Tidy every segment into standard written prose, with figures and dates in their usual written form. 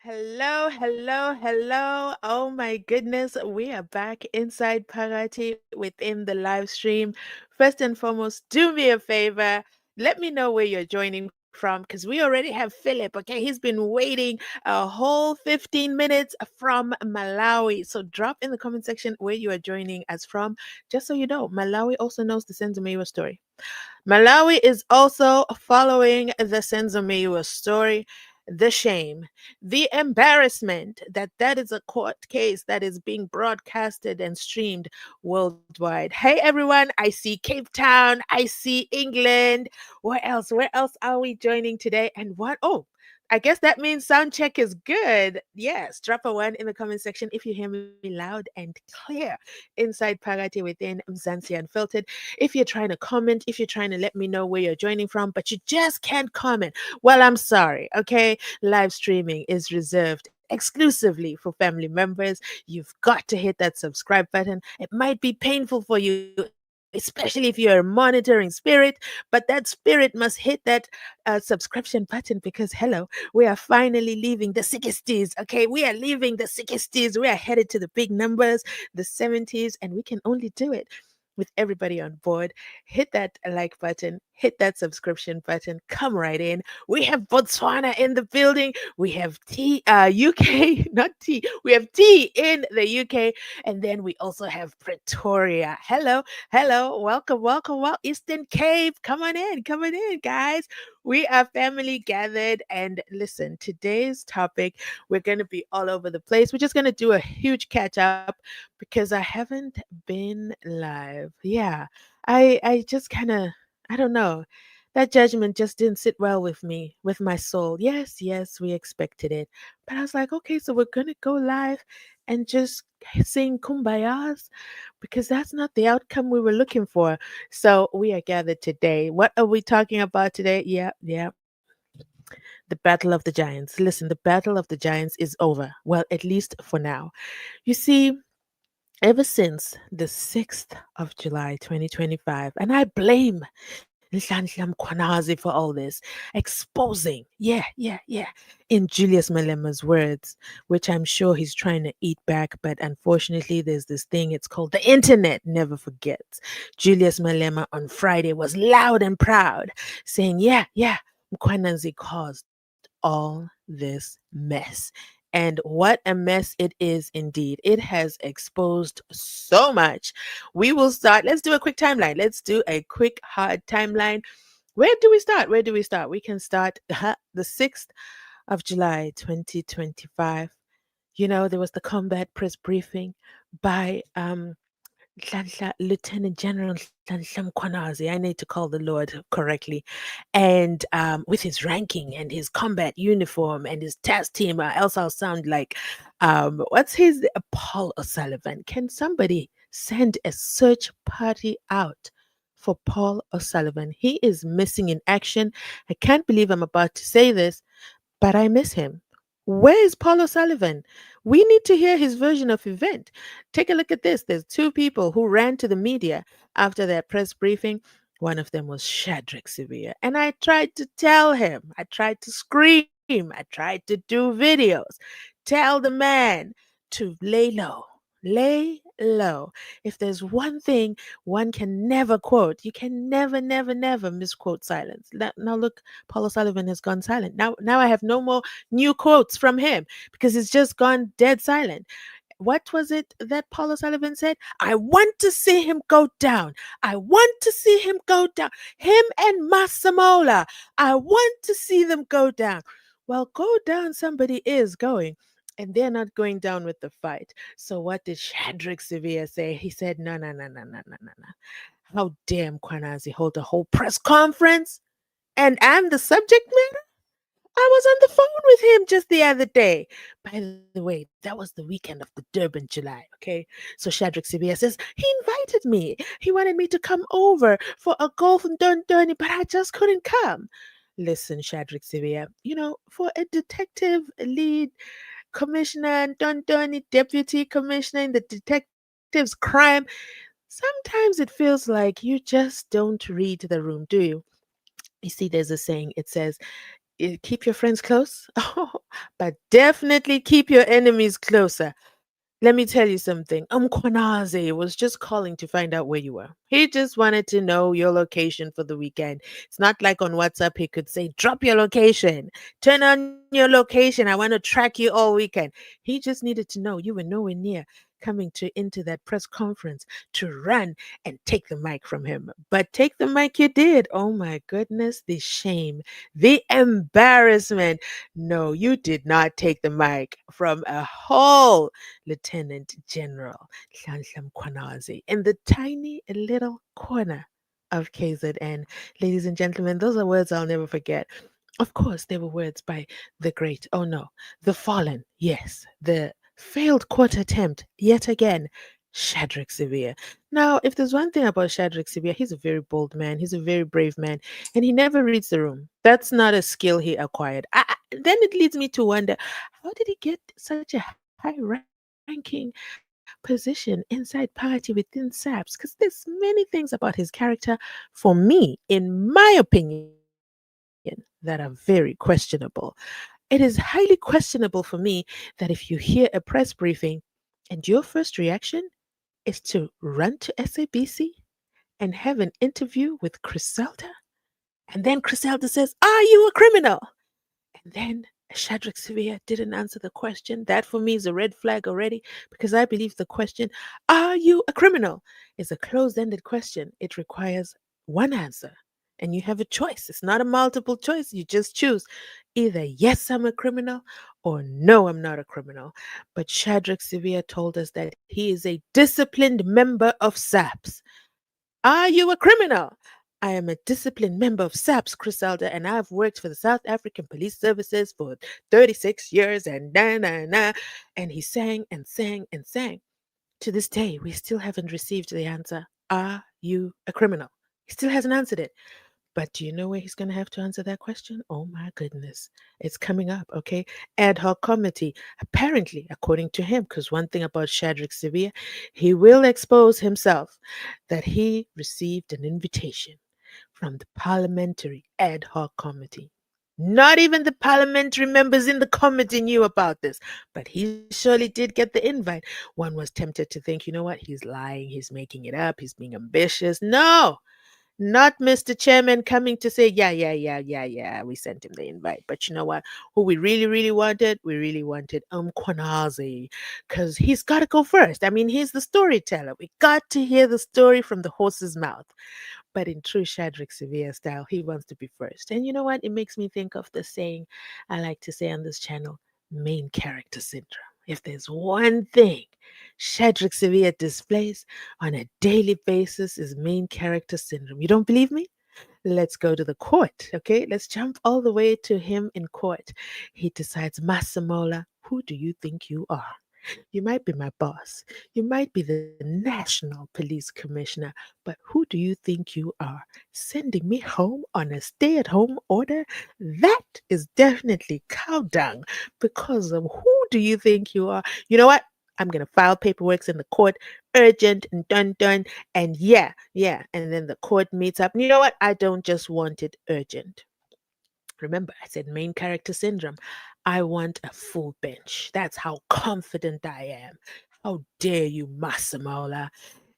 Hello, hello, hello. Oh my goodness, we are back inside Parati within the live stream. First and foremost, do me a favor. Let me know where you're joining from because we already have Philip. Okay, he's been waiting a whole 15 minutes from Malawi. So drop in the comment section where you are joining us from. Just so you know, Malawi also knows the Senzameiwa story. Malawi is also following the Senzameiwa story. The shame, the embarrassment that is a court case that is being broadcasted and streamed worldwide. Hey everyone, I see Cape Town, I see England. Where else? Where else are we joining today? And what? Oh, I guess that means sound check is good. Yes, drop a one in the comment section if you hear me loud and clear inside Parati within Mzansi Unfiltered. If you're trying to comment, if you're trying to let me know where you're joining from, but you just can't comment, well, I'm sorry, okay? Live streaming is reserved exclusively for family members. You've got to hit that subscribe button. It might be painful for you, especially if you're a monitoring spirit, but that spirit must hit that subscription button because, hello, we are finally leaving the 60s, okay? We are leaving the 60s. We are headed to the big numbers, the 70s, and we can only do it with everybody on board. Hit that like button, hit that subscription button, come right in. We have Botswana in the building. We have UK, not tea. We have tea in the UK. And then we also have Pretoria. Hello, hello, welcome, welcome, well, Eastern Cape. Come on in, guys. We are family gathered. And listen, today's topic, we're going to be all over the place. We're just going to do a huge catch up because I haven't been live. Yeah. I just kind of I don't know. That judgment just didn't sit well with me, with my soul. Yes, yes, we expected it. But I was like, okay, so we're going to go live and just sing kumbayas because that's not the outcome we were looking for. So we are gathered today. What are we talking about today? Yeah, yeah. The Battle of the Giants. Listen, the Battle of the Giants is over. Well, at least for now. You see, ever since the 6th of July 2025, and I blame Nhlanhla Mkhwanazi for all this, exposing, yeah, in Julius Malema's words, which I'm sure he's trying to eat back, but unfortunately, there's this thing, it's called the internet, never forgets. Julius Malema on Friday was loud and proud, saying, yeah, Mkhwanazi caused all this mess. And what a mess it is indeed. It has exposed so much. We will start. Let's do a quick timeline. Let's do a quick, hard timeline. Where do we start? Where do we start? We can start the 6th of July 2025. You know, there was the combat press briefing by Lieutenant General Nhlanhla Mkhwanazi, I need to call the Lord correctly, and with his ranking and his combat uniform and his task team, or else I'll sound like, what's his, Paul O'Sullivan. Can somebody send a search party out for Paul O'Sullivan? He is missing in action. I can't believe I'm about to say this, but I miss him. Where is Paul O'Sullivan? We need to hear his version of event. Take a look at this. There's two people who ran to the media after their press briefing. One of them was Shadrach Severe. And I tried to tell him, I tried to scream, I tried to do videos. Tell the man to lay low. Lay low. If there's one thing one can never quote, you can never misquote silence. Now look, Paul O'Sullivan has gone silent. Now I have no more new quotes from him because it's just gone dead silent. What was it that Paul O'Sullivan said? I want to see him go down. I want to see him go down. Him and Masamola. I want to see them go down. Well, go down, somebody is going. And they're not going down with the fight. So what did Shadrach Severe say? He said, no. How dare Mkhwanazi hold a whole press conference? And I'm the subject matter? I was on the phone with him just the other day. By the way, that was the weekend of the Durban, July. Okay. So Shadrach Sibia says, he invited me. He wanted me to come over for a golf and Dundee, but I just couldn't come. Listen, Shadrach Sibia, for a detective lead commissioner and Dundee deputy commissioner in the detective's crime, sometimes it feels like you just don't read the room, do you? You see, there's a saying, it says, Keep your friends close, but definitely keep your enemies closer. Let me tell you something. Umkwanaze was just calling to find out where you were. He just wanted to know your location for the weekend. It's not like on WhatsApp he could say, drop your location, turn on your location. I want to track you all weekend. He just needed to know you were nowhere near coming to into that press conference to run and take the mic from him. But take the mic you did. Oh my goodness, the shame, the embarrassment. No, you did not take the mic from a whole Lieutenant General Hlanhla Mkhwanazi in the tiny little corner of KZN. Ladies and gentlemen, those are words I'll never forget. Of course, they were words by the great, oh no, the fallen, yes, the failed court attempt, yet again, Shadrach Severe. Now, if there's one thing about Shadrach Severe, he's a very bold man, he's a very brave man, and he never reads the room. That's not a skill he acquired. Then it leads me to wonder, how did he get such a high ranking position inside party within SAPS? Because there's many things about his character, for me, in my opinion, that are very questionable. It is highly questionable for me that if you hear a press briefing and your first reaction is to run to SABC and have an interview with Criselda, and then Criselda says, are you a criminal? And then Shadrach Sevilla didn't answer the question. That for me is a red flag already because I believe the question, are you a criminal, is a closed ended question. It requires one answer. And you have a choice. It's not a multiple choice. You just choose either yes, I'm a criminal or no, I'm not a criminal. But Shadrach Sevilla told us that he is a disciplined member of SAPS. Are you a criminal? I am a disciplined member of SAPS, Criselda, and I've worked for the South African Police Services for 36 years and na na na. And he sang and sang and sang. To this day, we still haven't received the answer. Are you a criminal? He still hasn't answered it. But do you know where he's going to have to answer that question? Oh my goodness. It's coming up, okay? Ad hoc committee. Apparently, according to him, because one thing about Shadrach Sevilla, he will expose himself that he received an invitation from the parliamentary ad hoc committee. Not even the parliamentary members in the committee knew about this, but he surely did get the invite. One was tempted to think, you know what, he's lying, he's making it up, he's being ambitious. No, not Mr. Chairman coming to say, yeah, yeah, yeah, yeah, yeah, we sent him the invite. But you know what? Who we really, really wanted? We really wanted Kwanazi because he's got to go first. I mean, he's the storyteller. We got to hear the story from the horse's mouth. But in true Shadrach Sevilla style, he wants to be first. And you know what? It makes me think of the saying I like to say on this channel, main character syndrome. If there's one thing Shadrach Sevilla displays on a daily basis is main character syndrome. You don't believe me? Let's go to the court, okay? Let's jump all the way to him in court. He decides, Masamola, who do you think you are? You might be my boss. You might be the National Police Commissioner, but who do you think you are? Sending me home on a stay at home order? That is definitely cow dung because of who do you think you are? You know what? I'm going to file paperwork in the court, urgent and done, done. And yeah, yeah. And then the court meets up. And you know what? I don't just want it urgent. Remember, I said main character syndrome. I want a full bench. That's how confident I am. How dare you, Massamola?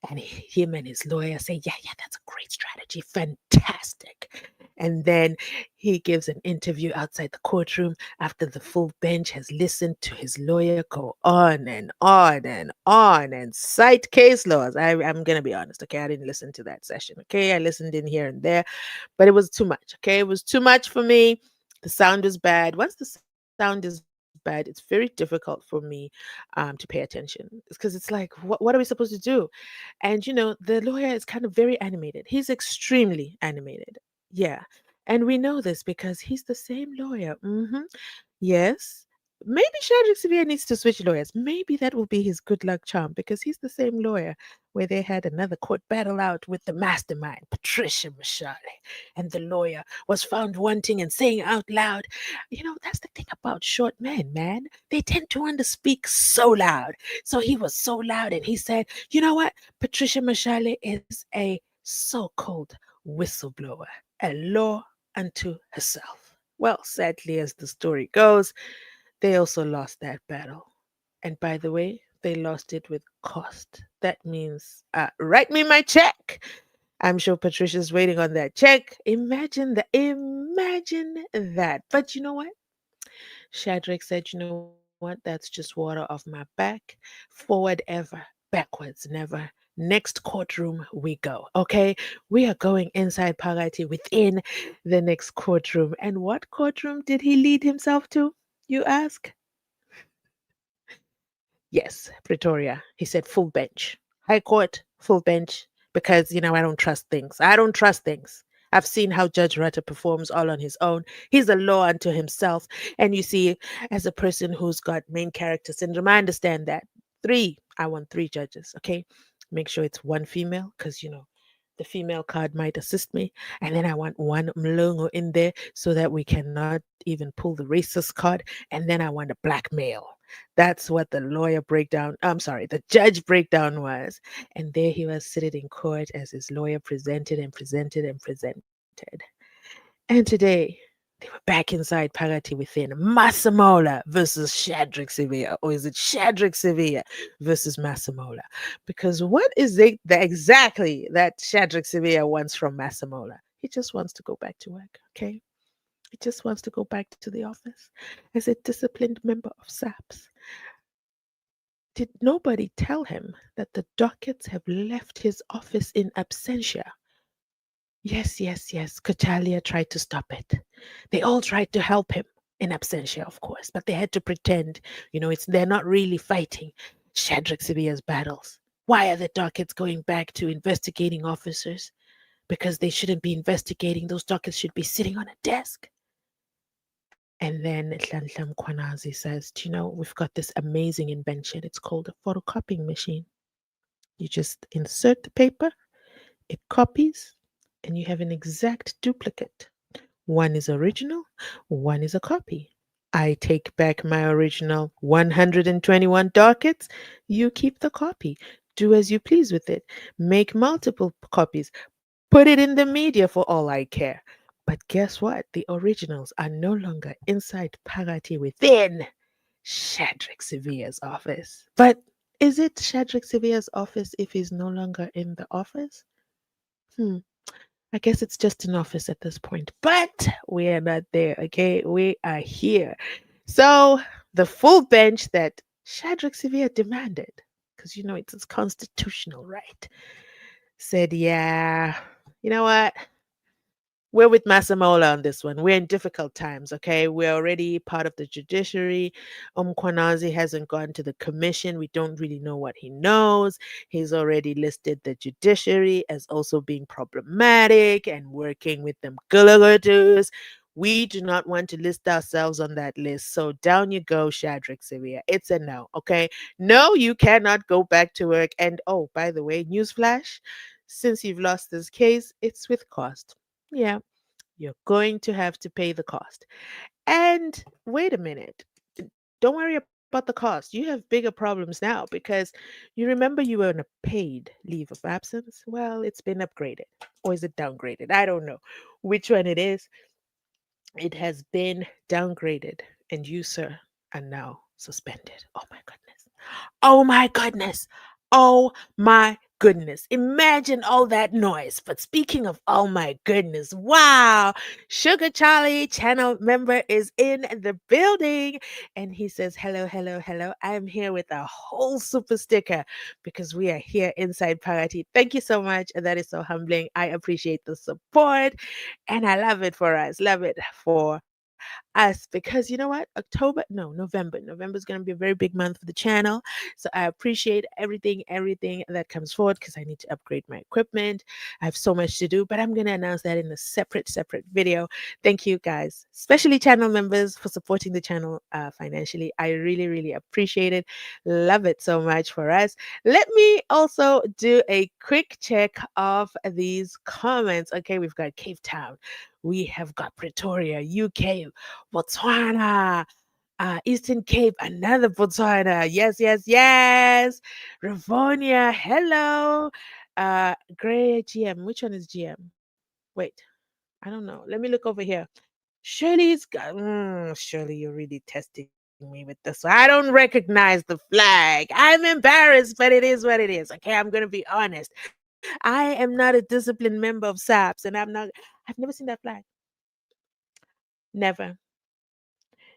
And him and his lawyer say, yeah, yeah, that's a great strategy. Fantastic. And then he gives an interview outside the courtroom after the full bench has listened to his lawyer go on and on and on and cite case laws. I'm going to be honest, okay? I didn't listen to that session, okay? I listened in here and there, but it was too much, okay? It was too much for me. The sound is bad. Once the sound is bad, it's very difficult for me to pay attention. It's because it's like, what are we supposed to do? And, the lawyer is kind of very animated. He's extremely animated. Yeah. And we know this because he's the same lawyer. Yes. Maybe Shadrach Sevilla needs to switch lawyers. Maybe that will be his good luck charm because he's the same lawyer where they had another court battle out with the mastermind, Patricia Mashale. And the lawyer was found wanting and saying out loud, that's the thing about short men, man. They tend to underspeak so loud. So he was so loud and he said, you know what? Patricia Mashale is a so called whistleblower, a law unto herself. Well, sadly, as the story goes, they also lost that battle. And by the way, they lost it with cost. That means, write me my check. I'm sure Patricia's waiting on that check. Imagine that. But you know what? Shadrach said, you know what? That's just water off my back. Forward ever, backwards never. Next courtroom we go. Okay. We are going inside Pagati within the next courtroom. And what courtroom did he lead himself to? You ask? Yes, Pretoria. He said full bench. High court, full bench. Because, I don't trust things. I don't trust things. I've seen how Judge Rutter performs all on his own. He's a law unto himself. And you see, as a person who's got main character syndrome, I understand that. Three. I want three judges, okay? Make sure it's one female, because, the female card might assist me. And then I want one Mlungu in there so that we cannot even pull the racist card. And then I want a black male. That's what the lawyer breakdown, I'm sorry, the judge breakdown was. And there he was seated in court as his lawyer presented and presented and presented. And today, they were back inside Pagati within. Massamola versus Shadrach Sevilla. Or is it Shadrach Sevilla versus Massamola? Because what is it that exactly that Shadrach Sevilla wants from Massamola? He just wants to go back to work, okay? He just wants to go back to the office as a disciplined member of SAPS. Did nobody tell him that the dockets have left his office in absentia? Yes, yes, yes. Kachalia tried to stop it. They all tried to help him in absentia, of course, but they had to pretend, they're not really fighting Shadrach Sevilla's battles. Why are the dockets going back to investigating officers? Because they shouldn't be investigating. Those dockets should be sitting on a desk. And then Hlanhlam Kwanazi says, we've got this amazing invention. It's called a photocopying machine. You just insert the paper, it copies, and you have an exact duplicate. One is original, one is a copy. I take back my original 121 dockets. You keep the copy. Do as you please with it. Make multiple copies. Put it in the media for all I care. But guess what? The originals are no longer inside Pagati within Shadrach Sevilla's office. But is it Shadrach Sevilla's office if he's no longer in the office? Hmm. I guess it's just an office at this point. But we are not there, okay? We are here. So the full bench that Shadrach Sevilla demanded, because it's his constitutional right, said, yeah, you know what? We're with Masamola on this one. We're in difficult times, okay? We're already part of the judiciary. Kwanazi hasn't gone to the commission. We don't really know what he knows. He's already listed the judiciary as also being problematic and working with them gulagatus. We do not want to list ourselves on that list. So down you go, Shadrach Sevilla. It's a no, okay? No, you cannot go back to work. And oh, by the way, newsflash, since you've lost this case, it's with cost. Yeah, you're going to have to pay the cost. And wait a minute. Don't worry about the cost. You have bigger problems now because you remember you were on a paid leave of absence. Well, it's been upgraded. Or is it downgraded? I don't know which one it is. It has been downgraded. And you, sir, are now suspended. Oh my goodness. Oh my goodness. Oh my goodness. Imagine all that noise. But speaking of oh my goodness, wow. Sugar Charlie channel member is in the building and he says, hello, hello, hello. I'm here with a whole super sticker because we are here inside Parati. Thank you so much. And that is so humbling. I appreciate the support and I love it for us. Love it for us because you know what? November. November is going to be a very big month for the channel. So I appreciate everything that comes forward because I need to upgrade my equipment. I have so much to do, but I'm going to announce that in a separate video. Thank you guys, especially channel members, for supporting the channel financially. I really appreciate it. Love it so much for us. Let me also do a quick check of these comments. Okay, we've got Cape Town. We have got Pretoria, UK, Botswana, Eastern Cape, another Botswana. Yes, yes, yes. Rivonia, hello. Gray GM. Which one is GM? Wait, I don't know. Let me look over here. Shirley, you're really testing me with this. I don't recognize the flag. I'm embarrassed, but it is what it is. Okay, I'm gonna be honest. I am not a disciplined member of SAPS, and I've never seen that flag. Never.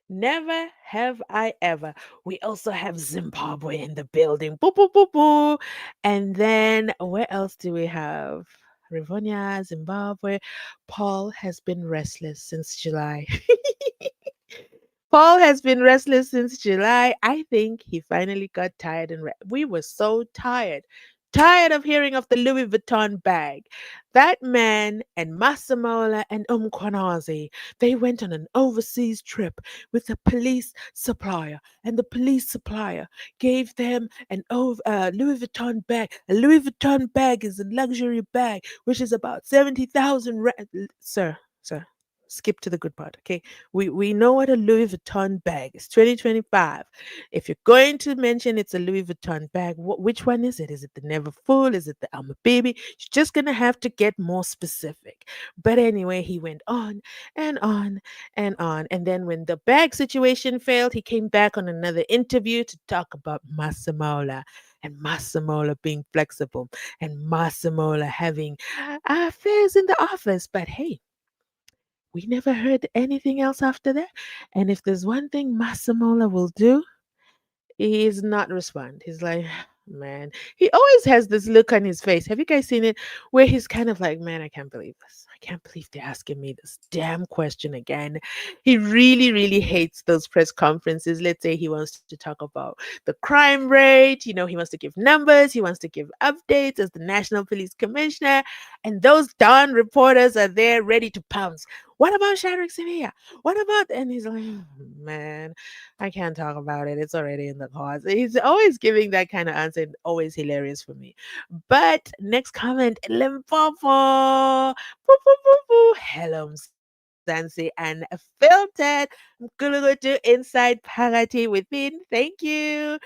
Never have I ever. We also have Zimbabwe in the building. Boo, boo, boo, boo. And then where else do we have? Rivonia, Zimbabwe. Paul has been restless since July. Paul has been restless since July. I think he finally got tired and we were so tired. Tired of hearing of the Louis Vuitton bag. That man and Massamola and Umkwanazi, they went on an overseas trip with a police supplier, and the police supplier gave them Louis Vuitton bag. A Louis Vuitton bag is a luxury bag, which is about 70,000 Sir, skip to the good part, okay? We know what a Louis Vuitton bag is. 2025. If you're going to mention it's a Louis Vuitton bag, which one is it? Is it the Never Full? Is it the I'm a Baby? You're just gonna have to get more specific. But anyway, he went on and on and on. And then when the bag situation failed, he came back on another interview to talk about Massamola and Massamola being flexible and Massamola having affairs in the office. But hey, we never heard anything else after that. And if there's one thing Massamola will do, he's not respond. He's like, man, he always has this look on his face. Have you guys seen it? Where he's kind of like, man, I can't believe this. I can't believe they're asking me this damn question again. He really, really hates those press conferences. Let's say he wants to talk about the crime rate. He wants to give numbers. He wants to give updates as the National Police Commissioner. And those darn reporters are there ready to pounce. What about Shadrach Sevilla? What about? And he's like, "Oh, man, I can't talk about it. It's already in the cards." He's always giving that kind of answer. Always hilarious for me. But next comment, Limpopo. Boo, boo, boo, boo. Hello, Mzansi Unfiltered. Gulugutu inside Parati within. Thank you.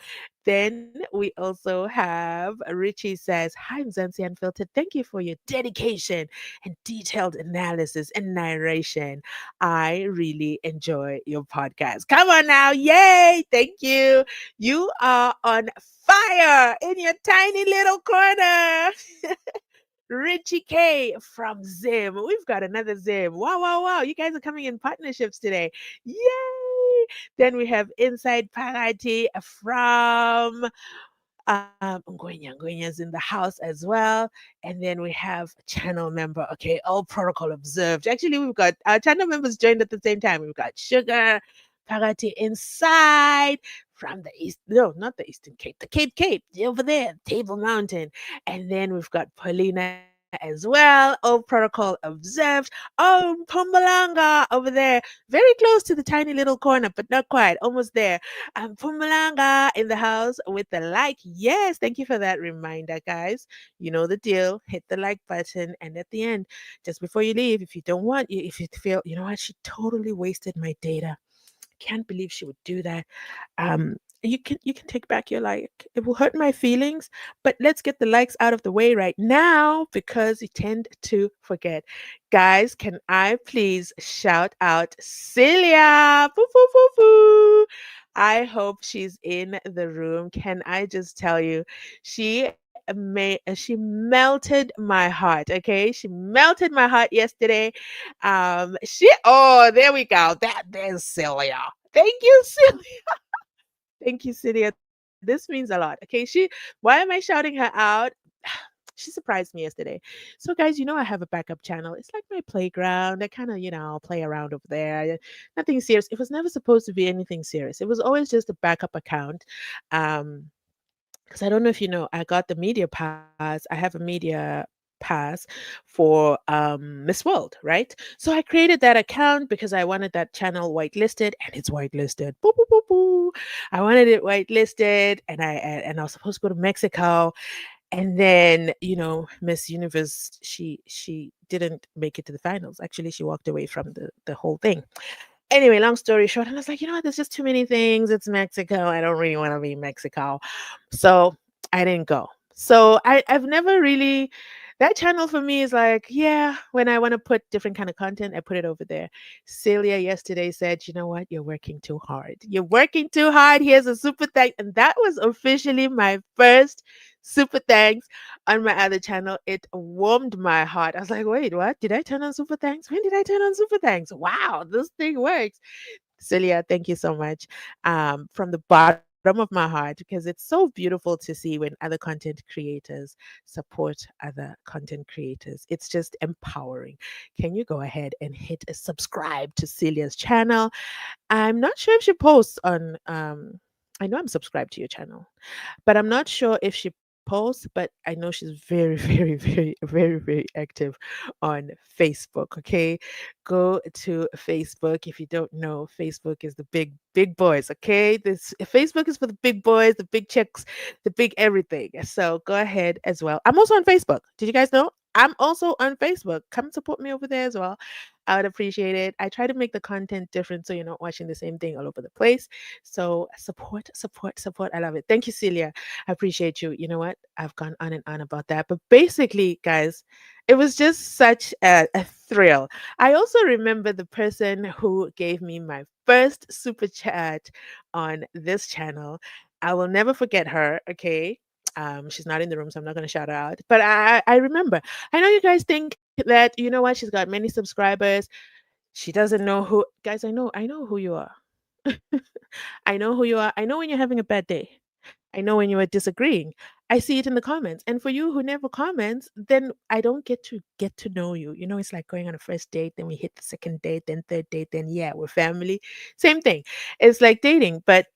Then we also have Richie says, "Hi, Mzansi Unfiltered. Thank you for your dedication and detailed analysis and narration. I really enjoy your podcast." Come on now. Yay. Thank you. You are on fire in your tiny little corner. Richie K from Zim. We've got another Zim. Wow, wow, wow. You guys are coming in partnerships today. Yay! Then we have Inside Parati from Ngwenya's in the house as well. And then we have a channel member. Okay, all protocol observed. Actually, we've got our channel members joined at the same time. We've got Sugar, Parati inside from the east. No, not the Eastern Cape, the Cape, over there, Table Mountain. And then we've got Paulina as well. All protocol observed. Oh, Pumalanga over there, very close to the tiny little corner, but not quite, almost there. Pumalanga in the house with the like. Yes, thank you for that reminder, guys. You know the deal. Hit the like button, and at the end, just before you leave, if you don't want, if you feel, you know what, she totally wasted my data. Can't believe she would do that. um you can take back your like. It will hurt my feelings, but let's get the likes out of the way right now because you tend to forget. Guys, can I please shout out Celia? Boo, boo, boo, boo. I hope she's in the room. Can I just tell you, she melted my heart. Okay, she melted my heart yesterday. There we go. There's Celia. Thank you, Celia. Thank you, Celia. This means a lot. Okay, why am I shouting her out? She surprised me yesterday. So, guys, I have a backup channel. It's like my playground. I kind of, play around over there. Nothing serious. It was never supposed to be anything serious. It was always just a backup account. Um, because I don't know if you know, I got the media pass. I have a media pass for Miss World, right? So I created that account because I wanted that channel whitelisted, and it's whitelisted. Boo, boo, boo, boo. I wanted it whitelisted, and I was supposed to go to Mexico, and then Miss Universe, she didn't make it to the finals. Actually, she walked away from the whole thing. Anyway, long story short, and I was like, there's just too many things. It's Mexico. I don't really want to be in Mexico. So I didn't go. So I've never really That channel for me is like, yeah, when I want to put different kind of content, I put it over there. Celia yesterday said, you know what? You're working too hard. You're working too hard. Here's a super thank. And that was officially my first super thanks on my other channel. It warmed my heart. I was like, wait, what? Did I turn on super thanks? When did I turn on super thanks? Wow, this thing works. Celia, thank you so much from the bottom of my heart because it's so beautiful to see when other content creators support other content creators. It's just empowering. Can you go ahead and hit a subscribe to Celia's channel? I'm not sure if she posts on, I know I'm subscribed to your channel, but I'm not sure if she posts, but I know she's very, very, very active on Facebook. Okay. Go to Facebook. If you don't know, Facebook is the big boys. Okay. This Facebook is for the big boys, the big chicks, the big everything. So go ahead as well. I'm also on Facebook. Did you guys know? I'm also on Facebook. Come support me over there as well. I would appreciate it. I try to make the content different so you're not watching the same thing all over the place. So support, support, support. I love it. Thank you, Celia. I appreciate you. You know what? I've gone on and on about that. But basically, guys, it was just such a thrill. I also remember the person who gave me my first super chat on this channel. I will never forget her. Okay. She's not in the room, so I'm not going to shout her out. But I remember. I know you guys think that, you know what, she's got many subscribers. She doesn't know who, guys, I know who you are. I know who you are. I know when you're having a bad day. I know when you are disagreeing. I see it in the comments. And for you who never comments, then I don't get to know you. You know, it's like going on a first date, then we hit the second date, then third date, then yeah, we're family. Same thing. It's like dating, but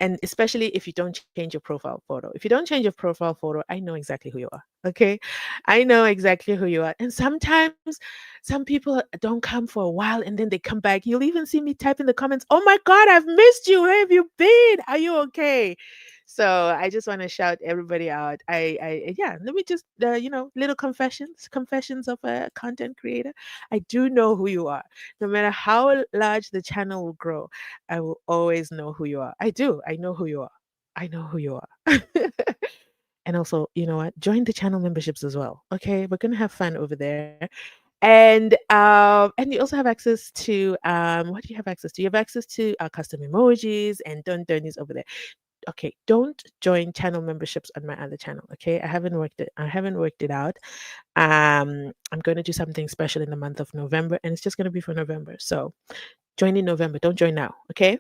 and especially if you don't change your profile photo. If you don't change your profile photo, I know exactly who you are. Okay? I know exactly who you are. And sometimes some people don't come for a while and then they come back. You'll even see me type in the comments, "Oh my god, I've missed you. Where have you been? Are you okay?" So I just want to shout everybody out. Yeah, let me just, little confessions of a content creator. I do know who you are. No matter how large the channel will grow, I will always know who you are. I do. I know who you are. I know who you are. And also, you know what? Join the channel memberships as well. Okay, we're gonna have fun over there. And you also have access to what do you have access to? You have access to custom emojis and don'ts over there. Okay, don't join channel memberships on my other channel. Okay, I haven't worked it out. I'm going to do something special in the month of November, and it's just going to be for November. So join in November. Don't join now. Okay.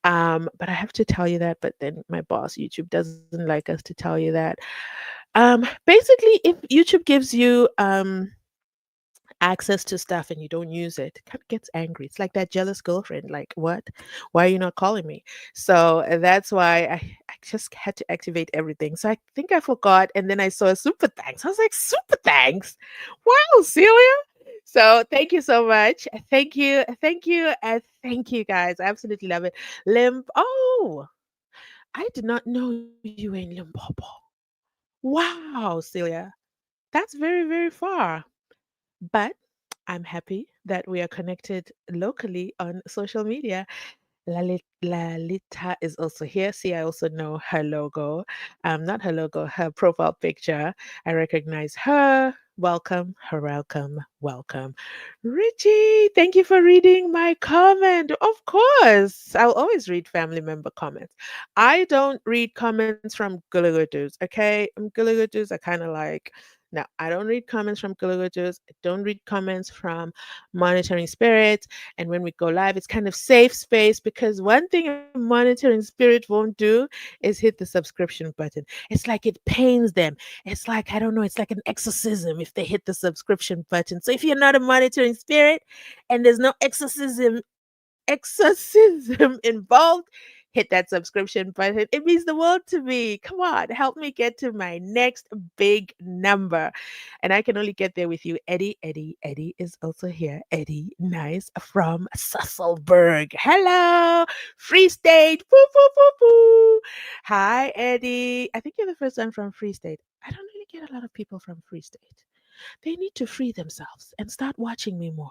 But I have to tell you that. But then my boss, YouTube, doesn't like us to tell you that. Basically, if YouTube gives you access to stuff and you don't use it, kind of gets angry. It's like that jealous girlfriend. Like, what? Why are you not calling me? So that's why I just had to activate everything. So I think I forgot. And then I saw a super thanks. I was like, super thanks. Wow, Celia. So thank you so much. Thank you. Thank you. And thank you guys. I absolutely love it. Oh, I did not know you were in Limpopo. Wow, Celia. That's very, very far. But I'm happy that we are connected locally on social media. Lalita is also here. See, I also know her logo. Not her logo, her profile picture. I recognize her. Welcome, her welcome, welcome. Richie, thank you for reading my comment. Of course, I'll always read family member comments. I don't read comments from Gulagudus, okay? Gulagudus are kind of like, no, I don't read comments from Gulagudus. I don't read comments from monitoring spirits. And when we go live, it's kind of safe space because one thing a monitoring spirit won't do is hit the subscription button. It's like it pains them. It's like, I don't know, it's like an exorcism if they hit the subscription button. So if you're not a monitoring spirit and there's no exorcism involved, hit that subscription button. It means the world to me. Come on, help me get to my next big number. And I can only get there with you. Eddie is also here. Eddie, nice from Susselberg. Hello, Free State. Woo, woo, woo, woo. Hi, Eddie. I think you're the first one from Free State. I don't really get a lot of people from Free State. They need to free themselves and start watching me more.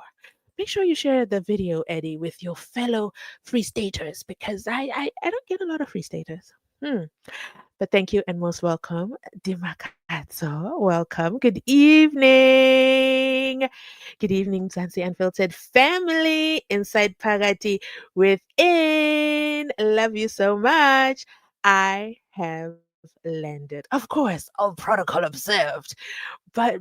Make sure you share the video, Eddie, with your fellow free staters because I don't get a lot of free staters. Hmm. But thank you and most welcome, Dimakatso. Welcome. Good evening. Good evening, Mzansi Unfiltered family inside Pagati within. Love you so much. I have landed. Of course, all protocol observed. But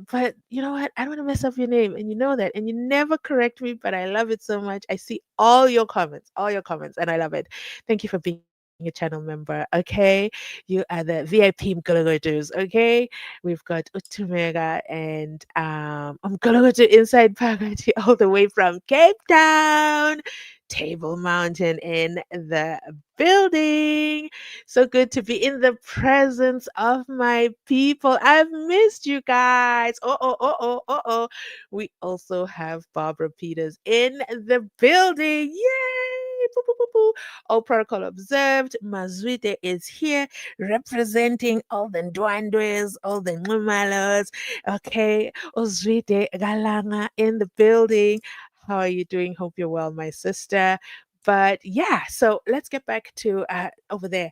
you know what? I don't want to mess up your name, and you know that, and you never correct me. But I love it so much. I see all your comments, and I love it. Thank you for being a channel member. Okay, you are the VIP Mgologotos. Okay, we've got Utumega and Mgologoto inside Pagati all the way from Cape Town. Table Mountain in the building. So good to be in the presence of my people. I've missed you guys. Oh. We also have Barbara Peters in the building. Yay! Boo, boo, boo, boo. All protocol observed. Mazwite is here representing all the Ndwandwes, all the Ngumalos. Okay. Ozwite Galanga in the building. How are you doing? Hope you're well, my sister. But yeah, so let's get back to over there.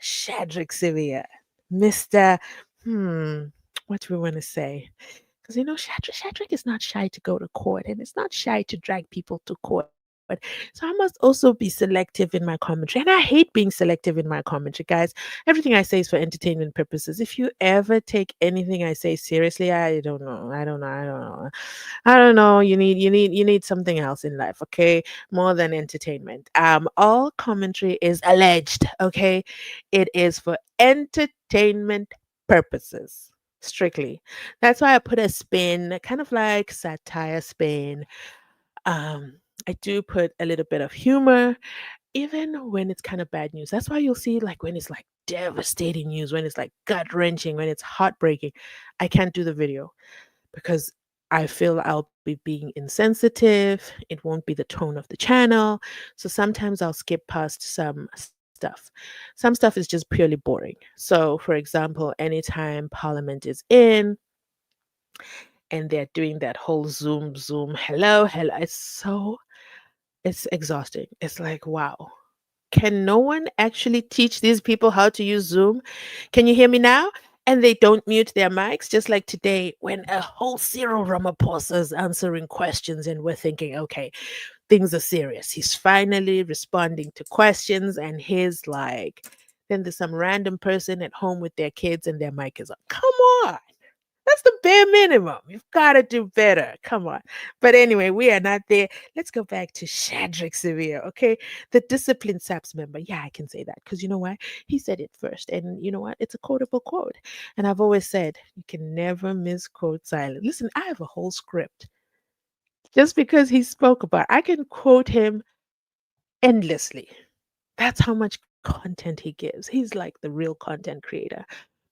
Shadrach Sivia, Mr. Hmm, what do we want to say? Because you know, Shadrach is not shy to go to court and it's not shy to drag people to court. So I must also be selective in my commentary. And I hate being selective in my commentary, guys. Everything I say is for entertainment purposes. If you ever take anything I say seriously, I don't know. I don't know. You need something else in life, okay? More than entertainment. All commentary is alleged, okay? It is for entertainment purposes. Strictly. That's why I put a spin, kind of like satire spin. Um, I do put a little bit of humor, even when it's kind of bad news. That's why you'll see, like, when it's like devastating news, when it's like gut wrenching, when it's heartbreaking, I can't do the video because I feel I'll be being insensitive. It won't be the tone of the channel. So sometimes I'll skip past some stuff. Some stuff is just purely boring. So, for example, anytime Parliament is in and they're doing that whole Zoom, hello, it's exhausting. It's like, wow. Can no one actually teach these people how to use Zoom? Can you hear me now? And they don't mute their mics, just like today when a whole Cyril Ramaphosa is answering questions and we're thinking, okay, things are serious. He's finally responding to questions and he's like, then there's some random person at home with their kids and their mic is on. Come on. That's the bare minimum. You've got to do better. Come on. But anyway, we are not there. Let's go back to Shadrach Severe, okay? The disciplined SAPS member. Yeah, I can say that because you know why? He said it first. And you know what? It's a quotable quote. And I've always said, you can never misquote silent. Listen, I have a whole script. Just because he spoke about, I can quote him endlessly. That's how much content he gives. He's like the real content creator.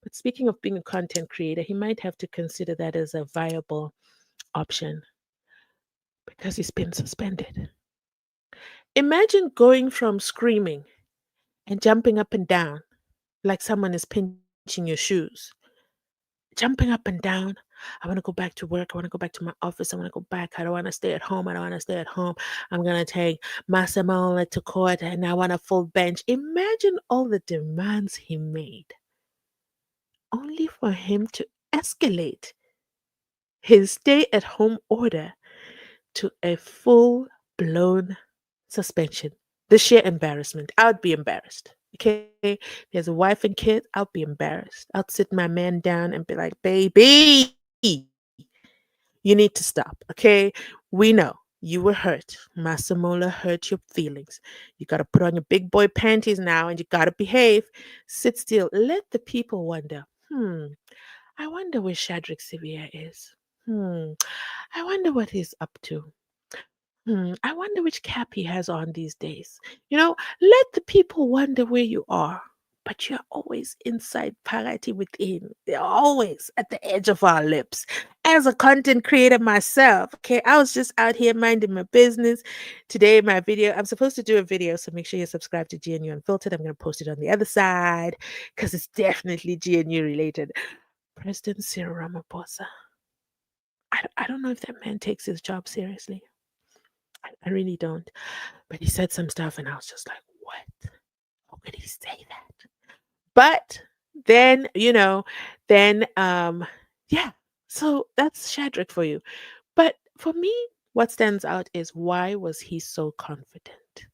But speaking of being a content creator, he might have to consider that as a viable option because he's been suspended. Imagine going from screaming and jumping up and down like someone is pinching your shoes, jumping up and down. I want to go back to work. I want to go back to my office. I want to go back. I don't want to stay at home. I don't want to stay at home. I'm going to take Masamola to court and I want a full bench. Imagine all the demands he made only for him to escalate his stay at home order to a full blown suspension. The sheer embarrassment. I would be embarrassed. Okay. There's a wife and kids. I'll be embarrassed. I'll sit my man down and be like, baby, you need to stop. Okay. We know you were hurt. Masamola hurt your feelings. You got to put on your big boy panties now and you got to behave. Sit still. Let the people wonder, I wonder where Shadrach Sivia is. I wonder what he's up to. I wonder which cap he has on these days. Let the people wonder where you are. But you're always inside parity within. They're always at the edge of our lips. As a content creator myself, okay, I was just out here minding my business. Today, my video, I'm supposed to do a video, so make sure you're subscribed to GNU Unfiltered. I'm going to post it on the other side because it's definitely GNU related. President Cyril Ramaphosa. I don't know if that man takes his job seriously. I really don't. But he said some stuff, and I was just like, what? How could he say that? But then, yeah. So that's Shadrach for you. But for me, what stands out is why was he so confident?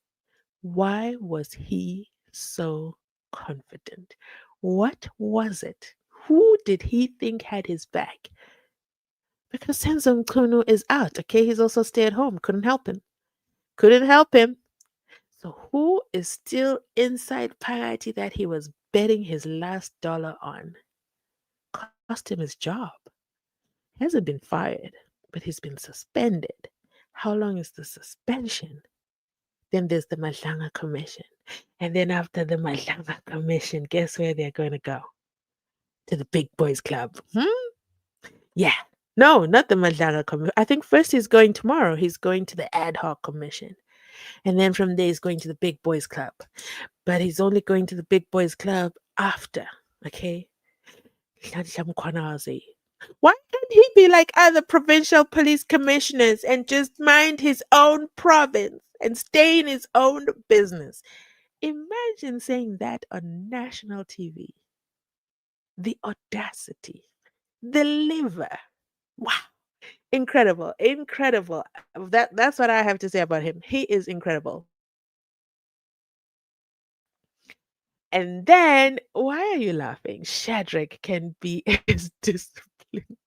Why was he so confident? What was it? Who did he think had his back? Because Senzong Kunu is out, okay? He's also stay at home. Couldn't help him. Couldn't help him. So who is still inside party that he was betting his last dollar on? Cost him his job. He hasn't been fired, but he's been suspended. How long is the suspension? Then there's the Malanga Commission. And then after the Malanga Commission, guess where they're going to go? To the Big Boys Club. Yeah. No, not the Malanga Commission. I think first he's going tomorrow. He's going to the Ad Hoc Commission. And then from there, he's going to the Big Boys Club. But he's only going to the Big Boys Club after, okay? Why can't he be like other provincial police commissioners and just mind his own province and stay in his own business? Imagine saying that on national TV. The audacity, the liver. Wow. Incredible. Incredible. That's what I have to say about him. He is incredible. And then why are you laughing? Shadrach can be as disciplined.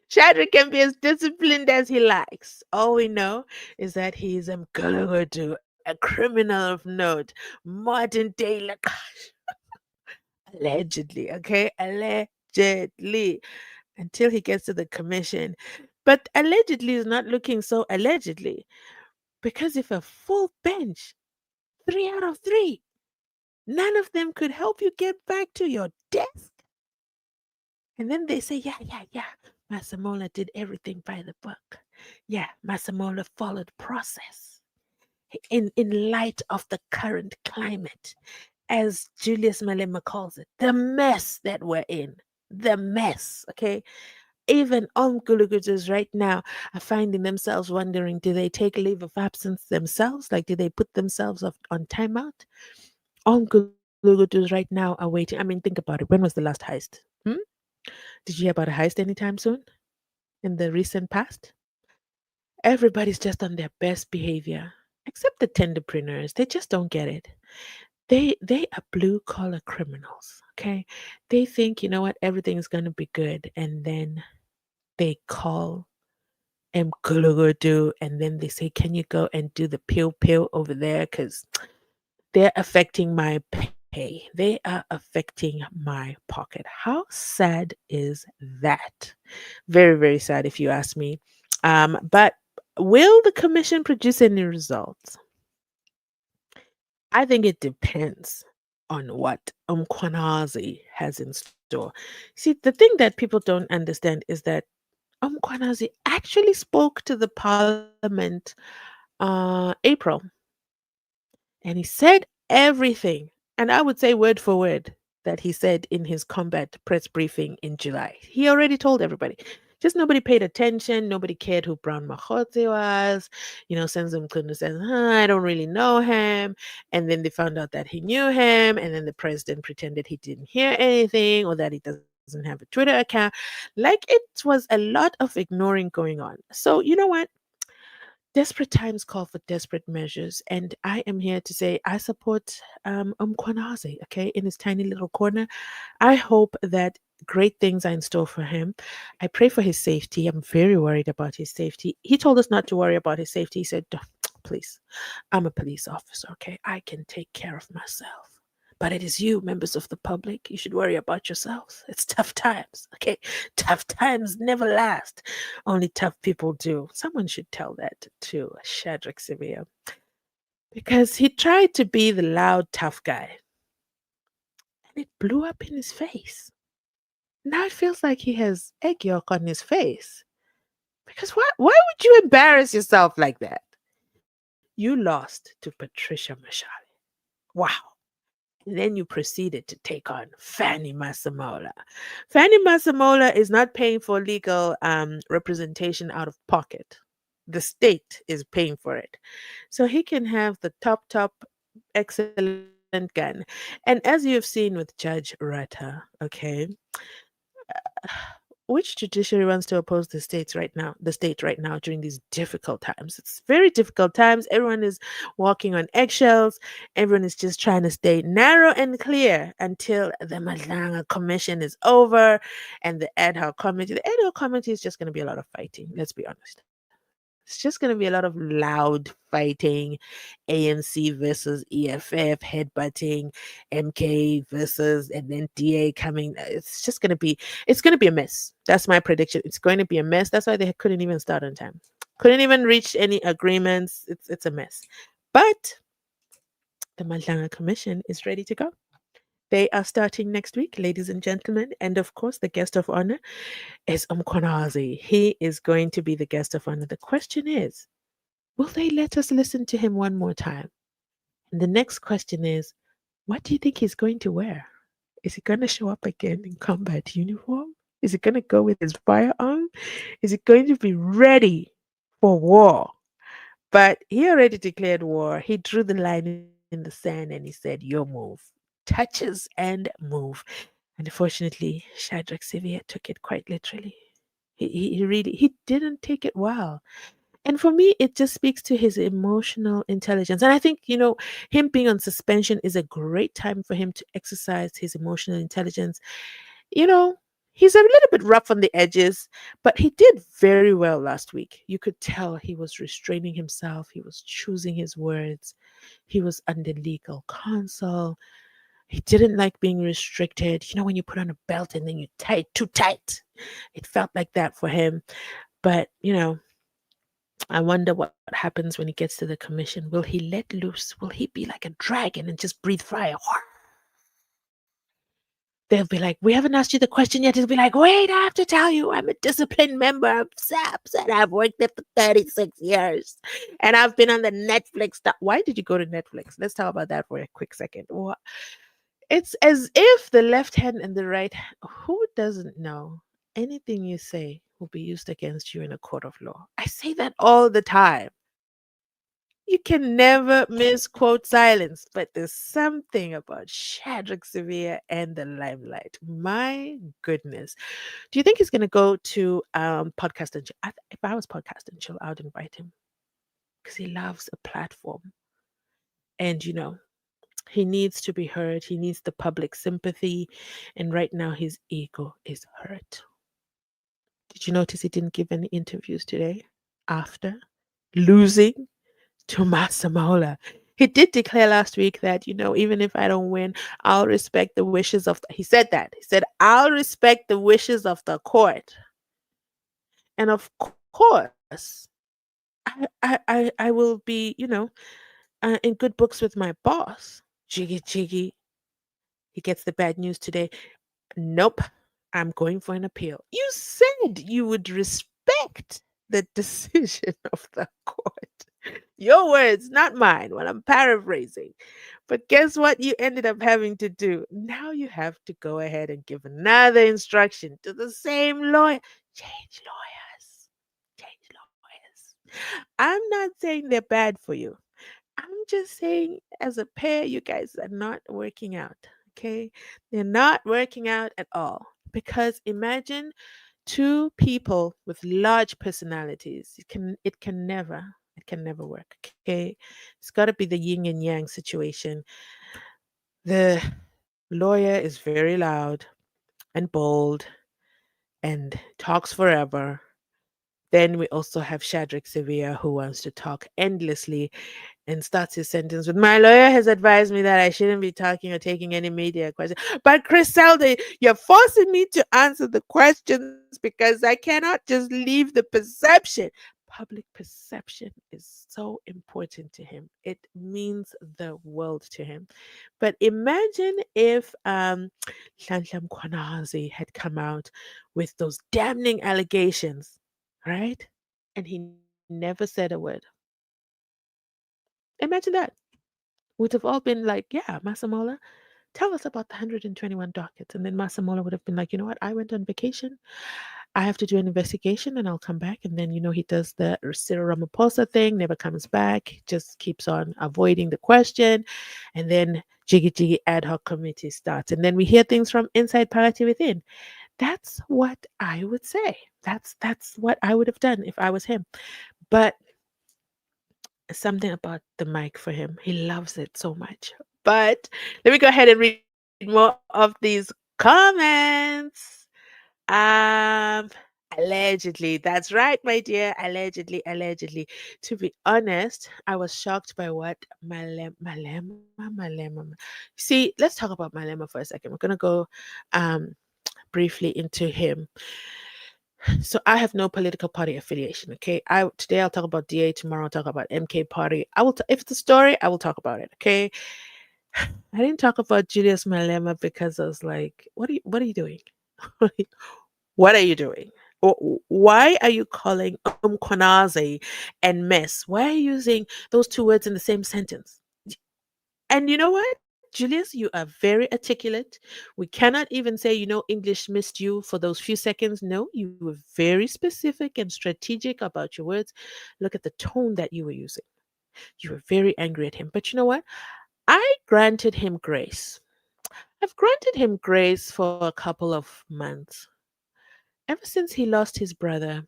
Shadrach can be as disciplined as he likes. All we know is that he's a a criminal of note, modern day allegedly, okay? Allegedly. Until he gets to the commission. But allegedly is not looking so allegedly. Because if a full bench, 3 out of 3, none of them could help you get back to your desk. And then they say, yeah. Masamola did everything by the book. Yeah, Masamola followed process. In light of the current climate, as Julius Malema calls it, the mess that we're in. The mess, okay? Even Gulugutas right now are finding themselves wondering, do they take leave of absence themselves? Like, do they put themselves on timeout? Gulugutas right now are waiting. I mean, think about it. When was the last heist? Did you hear about a heist anytime soon in the recent past? Everybody's just on their best behavior, except the tenderpreneurs. They just don't get it. They are blue collar criminals. Okay, they think you know what everything's gonna be good, and then they call Mkulugudu, and then they say, "Can you go and do the pill over there? Because they're affecting my pay. They are affecting my pocket." How sad is that? Very, very sad, if you ask me. But will the commission produce any results? I think it depends on what Umkwanazi has in store. See, the thing that people don't understand is that Umkwanazi actually spoke to the parliament April, and he said everything, and I would say word for word, that he said in his combat press briefing in July. He already told everybody. Just nobody paid attention. Nobody cared who Brown Mahote was. Senzum Kundu says, I don't really know him. And then they found out that he knew him. And then the president pretended he didn't hear anything or that he doesn't have a Twitter account. Like, it was a lot of ignoring going on. So, you know what? Desperate times call for desperate measures, and I am here to say I support Umkwanaze, okay, in his tiny little corner. I hope that great things are in store for him. I pray for his safety. I'm very worried about his safety. He told us not to worry about his safety. He said, please, I'm a police officer, okay? I can take care of myself. But it is you, members of the public. You should worry about yourselves. It's tough times, okay? Tough times never last. Only tough people do. Someone should tell that to Shadrach Sivia. Because he tried to be the loud, tough guy. And it blew up in his face. Now it feels like he has egg yolk on his face. Because why would you embarrass yourself like that? You lost to Patricia Mashale. Wow. And then you proceeded to take on Fanny Masamola. Fanny Masamola is not paying for legal representation out of pocket. The state is paying for it. So he can have the top excellent gun. And as you've seen with Judge Rata, okay, which judiciary wants to oppose the state right now during these difficult times? It's very difficult times. Everyone is walking on eggshells. Everyone is just trying to stay narrow and clear until the Malanga Commission is over and the ad hoc committee. The ad hoc committee is just going to be a lot of fighting. Let's be honest. It's just going to be a lot of loud fighting, ANC versus EFF, headbutting, MK versus, and then DA coming. It's going to be a mess. That's my prediction. It's going to be a mess. That's why they couldn't even start on time. Couldn't even reach any agreements. It's a mess. But the Malanga Commission is ready to go. They are starting next week, ladies and gentlemen. And of course, the guest of honor is Umkonazi. He is going to be the guest of honor. The question is, will they let us listen to him one more time? And the next question is, what do you think he's going to wear? Is he going to show up again in combat uniform? Is he going to go with his firearm? Is he going to be ready for war? But he already declared war. He drew the line in the sand and he said, your move. Touches and move. And unfortunately, Shadrach Sevier took it quite literally. He didn't take it well. And for me, it just speaks to his emotional intelligence. And I think, him being on suspension is a great time for him to exercise his emotional intelligence. You know, he's a little bit rough on the edges, but he did very well last week. You could tell he was restraining himself, he was choosing his words, he was under legal counsel. He didn't like being restricted. When you put on a belt and then you tie it too tight, it felt like that for him. But, I wonder what happens when he gets to the commission. Will he let loose? Will he be like a dragon and just breathe fire? They'll be like, we haven't asked you the question yet. He'll be like, wait, I have to tell you, I'm a disciplined member of SAPS and I've worked there for 36 years. And I've been on the Netflix. Why did you go to Netflix? Let's talk about that for a quick second. It's as if the left hand and the right hand, who doesn't know? Anything you say will be used against you in a court of law. I say that all the time. You can never misquote silence, but there's something about Shadrach Severe and the Limelight. My goodness. Do you think he's going to go to Podcast and Chill? If I was Podcast and Chill, I would invite him because he loves a platform. And, he needs to be heard. He needs the public sympathy. And right now, his ego is hurt. Did you notice he didn't give any interviews today after losing to Masamola? He did declare last week that, even if I don't win, I'll respect the wishes of he said that. He said, I'll respect the wishes of the court. And of course, I will be, in good books with my boss. Jiggy Jiggy. He gets the bad news today. Nope, I'm going for an appeal. You said you would respect the decision of the court. Your words, not mine. Well, I'm paraphrasing. But guess what you ended up having to do? Now you have to go ahead and give another instruction to the same lawyer. Change lawyers. Change lawyers. I'm not saying they're bad for you. I'm just saying, as a pair, you guys are not working out. Okay? They're not working out at all. Because imagine two people with large personalities. It can never work. Okay? It's got to be the yin and yang situation. The lawyer is very loud and bold and talks forever. Then we also have Shadrach Sevilla, who wants to talk endlessly and starts his sentence with, my lawyer has advised me that I shouldn't be talking or taking any media questions. But Griselda, you're forcing me to answer the questions because I cannot just leave the perception. Public perception is so important to him. It means the world to him. But imagine if Hlanhla Mkhwanazi had come out with those damning allegations, right? And he never said a word. Imagine that. Would have all been like, yeah, Masamola, tell us about the 121 dockets. And then Masamola would have been like, you know what? I went on vacation. I have to do an investigation and I'll come back. And then, he does the Cyril Ramaphosa thing, never comes back, just keeps on avoiding the question. And then Jiggy Jiggy ad hoc committee starts. And then we hear things from inside Party within. That's what I would say. That's what I would have done if I was him. But something about the mic for him. He loves it so much. But let me go ahead and read more of these comments. Um, allegedly. That's right, my dear. Allegedly, allegedly. To be honest, I was shocked by what Malema. See, let's talk about Malema for a second. We're gonna go um briefly into him. So I have no political party affiliation. Okay, I today I'll talk about DA. Tomorrow I'll talk about MK party. If it's a story, I will talk about it. Okay, I didn't talk about Julius Malema because I was like, what are you doing? What are you doing? Why are you calling Konaze and mess? Why are you using those two words in the same sentence? And you know what, Julius, you are very articulate. We cannot even say, English missed you for those few seconds. No, you were very specific and strategic about your words. Look at the tone that you were using. You were very angry at him. But you know what? I granted him grace. I've granted him grace for a couple of months. Ever since he lost his brother,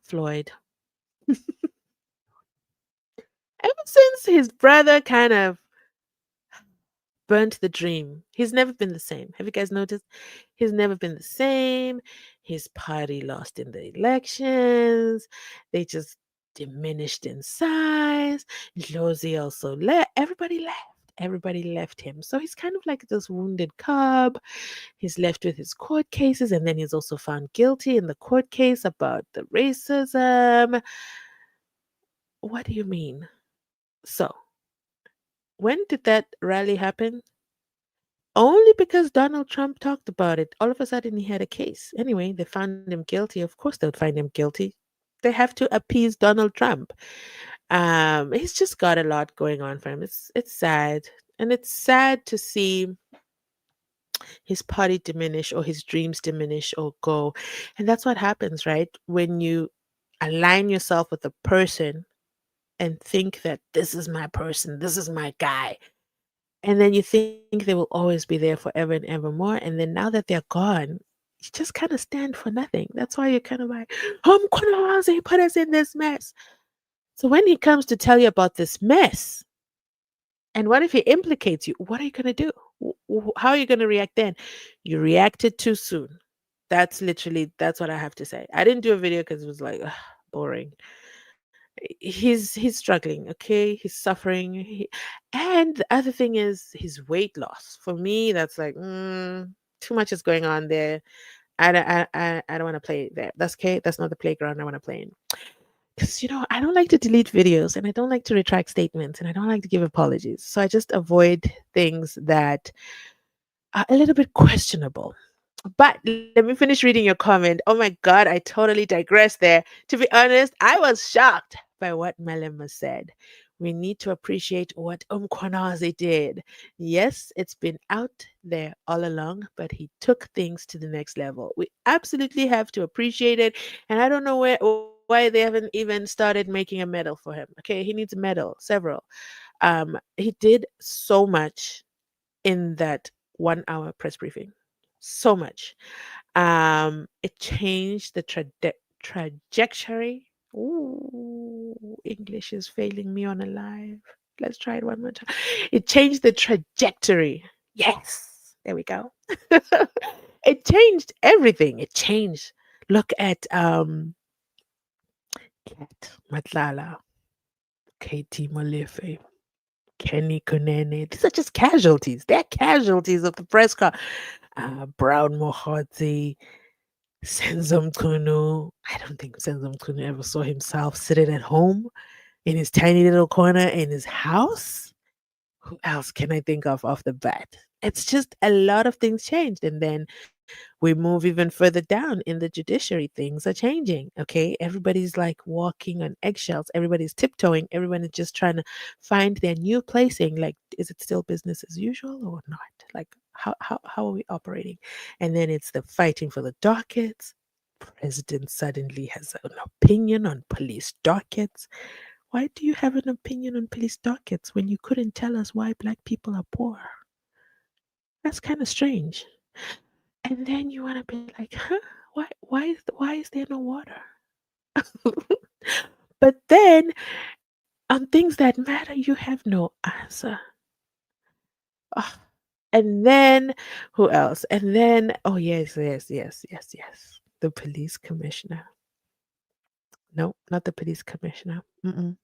Floyd, ever since his brother kind of burnt the dream. He's never been the same. Have you guys noticed? He's never been the same. His party lost in the elections. They just diminished in size. Josie also left. Everybody left. Everybody left him. So he's kind of like this wounded cub. He's left with his court cases, and then he's also found guilty in the court case about the racism. What do you mean? So, when did that rally happen? Only because Donald Trump talked about it. All of a sudden, he had a case. Anyway, they found him guilty. Of course, they'll find him guilty. They have to appease Donald Trump. He's just got a lot going on for him. It's sad, and it's sad to see his party diminish or his dreams diminish or go. And that's what happens, right? When you align yourself with a person and think that this is my person, this is my guy, and then you think they will always be there forever and ever more. And then now that they're gone, you just kind of stand for nothing. That's why you're kind of like, he put us in this mess. So when he comes to tell you about this mess, and what if he implicates you? What are you going to do? How are you going to react then? You reacted too soon. That's what I have to say. I didn't do a video because it was like ugh, boring. He's struggling, okay? He's suffering. And the other thing is his weight loss. For me, that's like too much is going on there. I don't want to play there. That's okay. That's not the playground I want to play in. Because I don't like to delete videos, and I don't like to retract statements, and I don't like to give apologies. So I just avoid things that are a little bit questionable. But let me finish reading your comment. Oh my God, I totally digressed there. To be honest, I was shocked by what Malema said. We need to appreciate what Umkwanaze did. Yes, it's been out there all along, but he took things to the next level. We absolutely have to appreciate it. And I don't know why they haven't even started making a medal for him. Okay, he needs a medal, several. He did so much in that 1 hour press briefing. So much. It changed the trajectory. Ooh, English is failing me on a live. Let's try it one more time. It changed the trajectory. Yes, there we go. It changed everything. It changed. Look at Kat Matlala, Katie Molefe, Kenny Konene. These are just casualties. They're casualties of the press car. Brown Mohozi, Senzom Kunu. I don't think Senzom Kunu ever saw himself sitting at home in his tiny little corner in his house. Who else can I think of off the bat? It's just a lot of things changed. And then we move even further down in the judiciary. Things are changing. Okay. Everybody's like walking on eggshells. Everybody's tiptoeing. Everyone is just trying to find their new placing. Like, is it still business as usual or not? Like, how are we operating? And then it's the fighting for the dockets. president suddenly has an opinion on police dockets. Why do you have an opinion on police dockets when you couldn't tell us why black people are poor? That's kind of strange. And then you want to be like, huh? Why is there no water? But then on things that matter, you have no answer. Ah, and then who else? And then, oh, yes, yes, yes, yes, yes. The police commissioner. No, not the police commissioner. Mm-mm.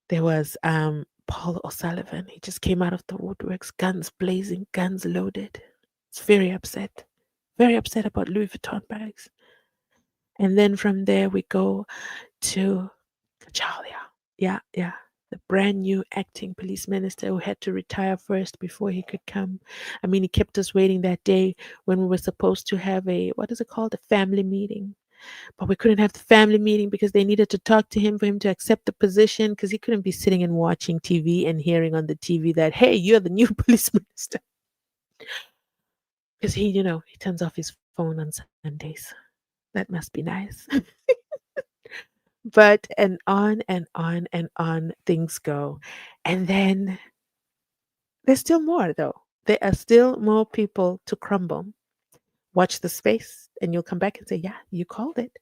There was Paul O'Sullivan. He just came out of the woodworks, guns blazing, guns loaded. He's very upset about Louis Vuitton bags. And then from there we go to Kachalia. Yeah, yeah. The brand new acting police minister who had to retire first before he could come. I mean, he kept us waiting that day when we were supposed to have a, what is it called? A family meeting. But we couldn't have the family meeting because they needed to talk to him for him to accept the position because he couldn't be sitting and watching TV and hearing on the TV that, hey, you're the new police minister. Because he turns off his phone on Sundays. That must be nice. But and on and on and on things go. And then there's still more though. There are still more people to crumble. Watch the space and you'll come back and say, yeah, you called it.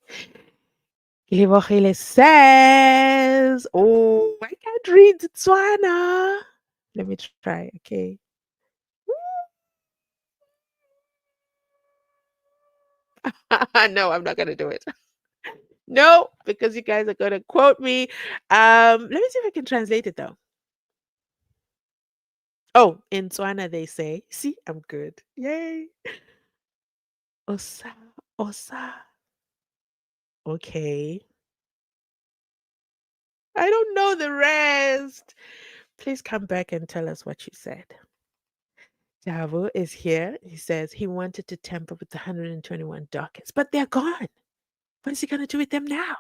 Kilibogile says, oh, I can't read Tswana. Let me try, okay. No, I'm not gonna do it. No, because you guys are gonna quote me. Let me see if I can translate it though. Oh, in Tswana they say, see, I'm good. Yay. Osa, osa. Okay. I don't know the rest. Please come back and tell us what you said. Javo is here. He says he wanted to tamper with the 121 dockets, but they're gone. What is he going to do with them now?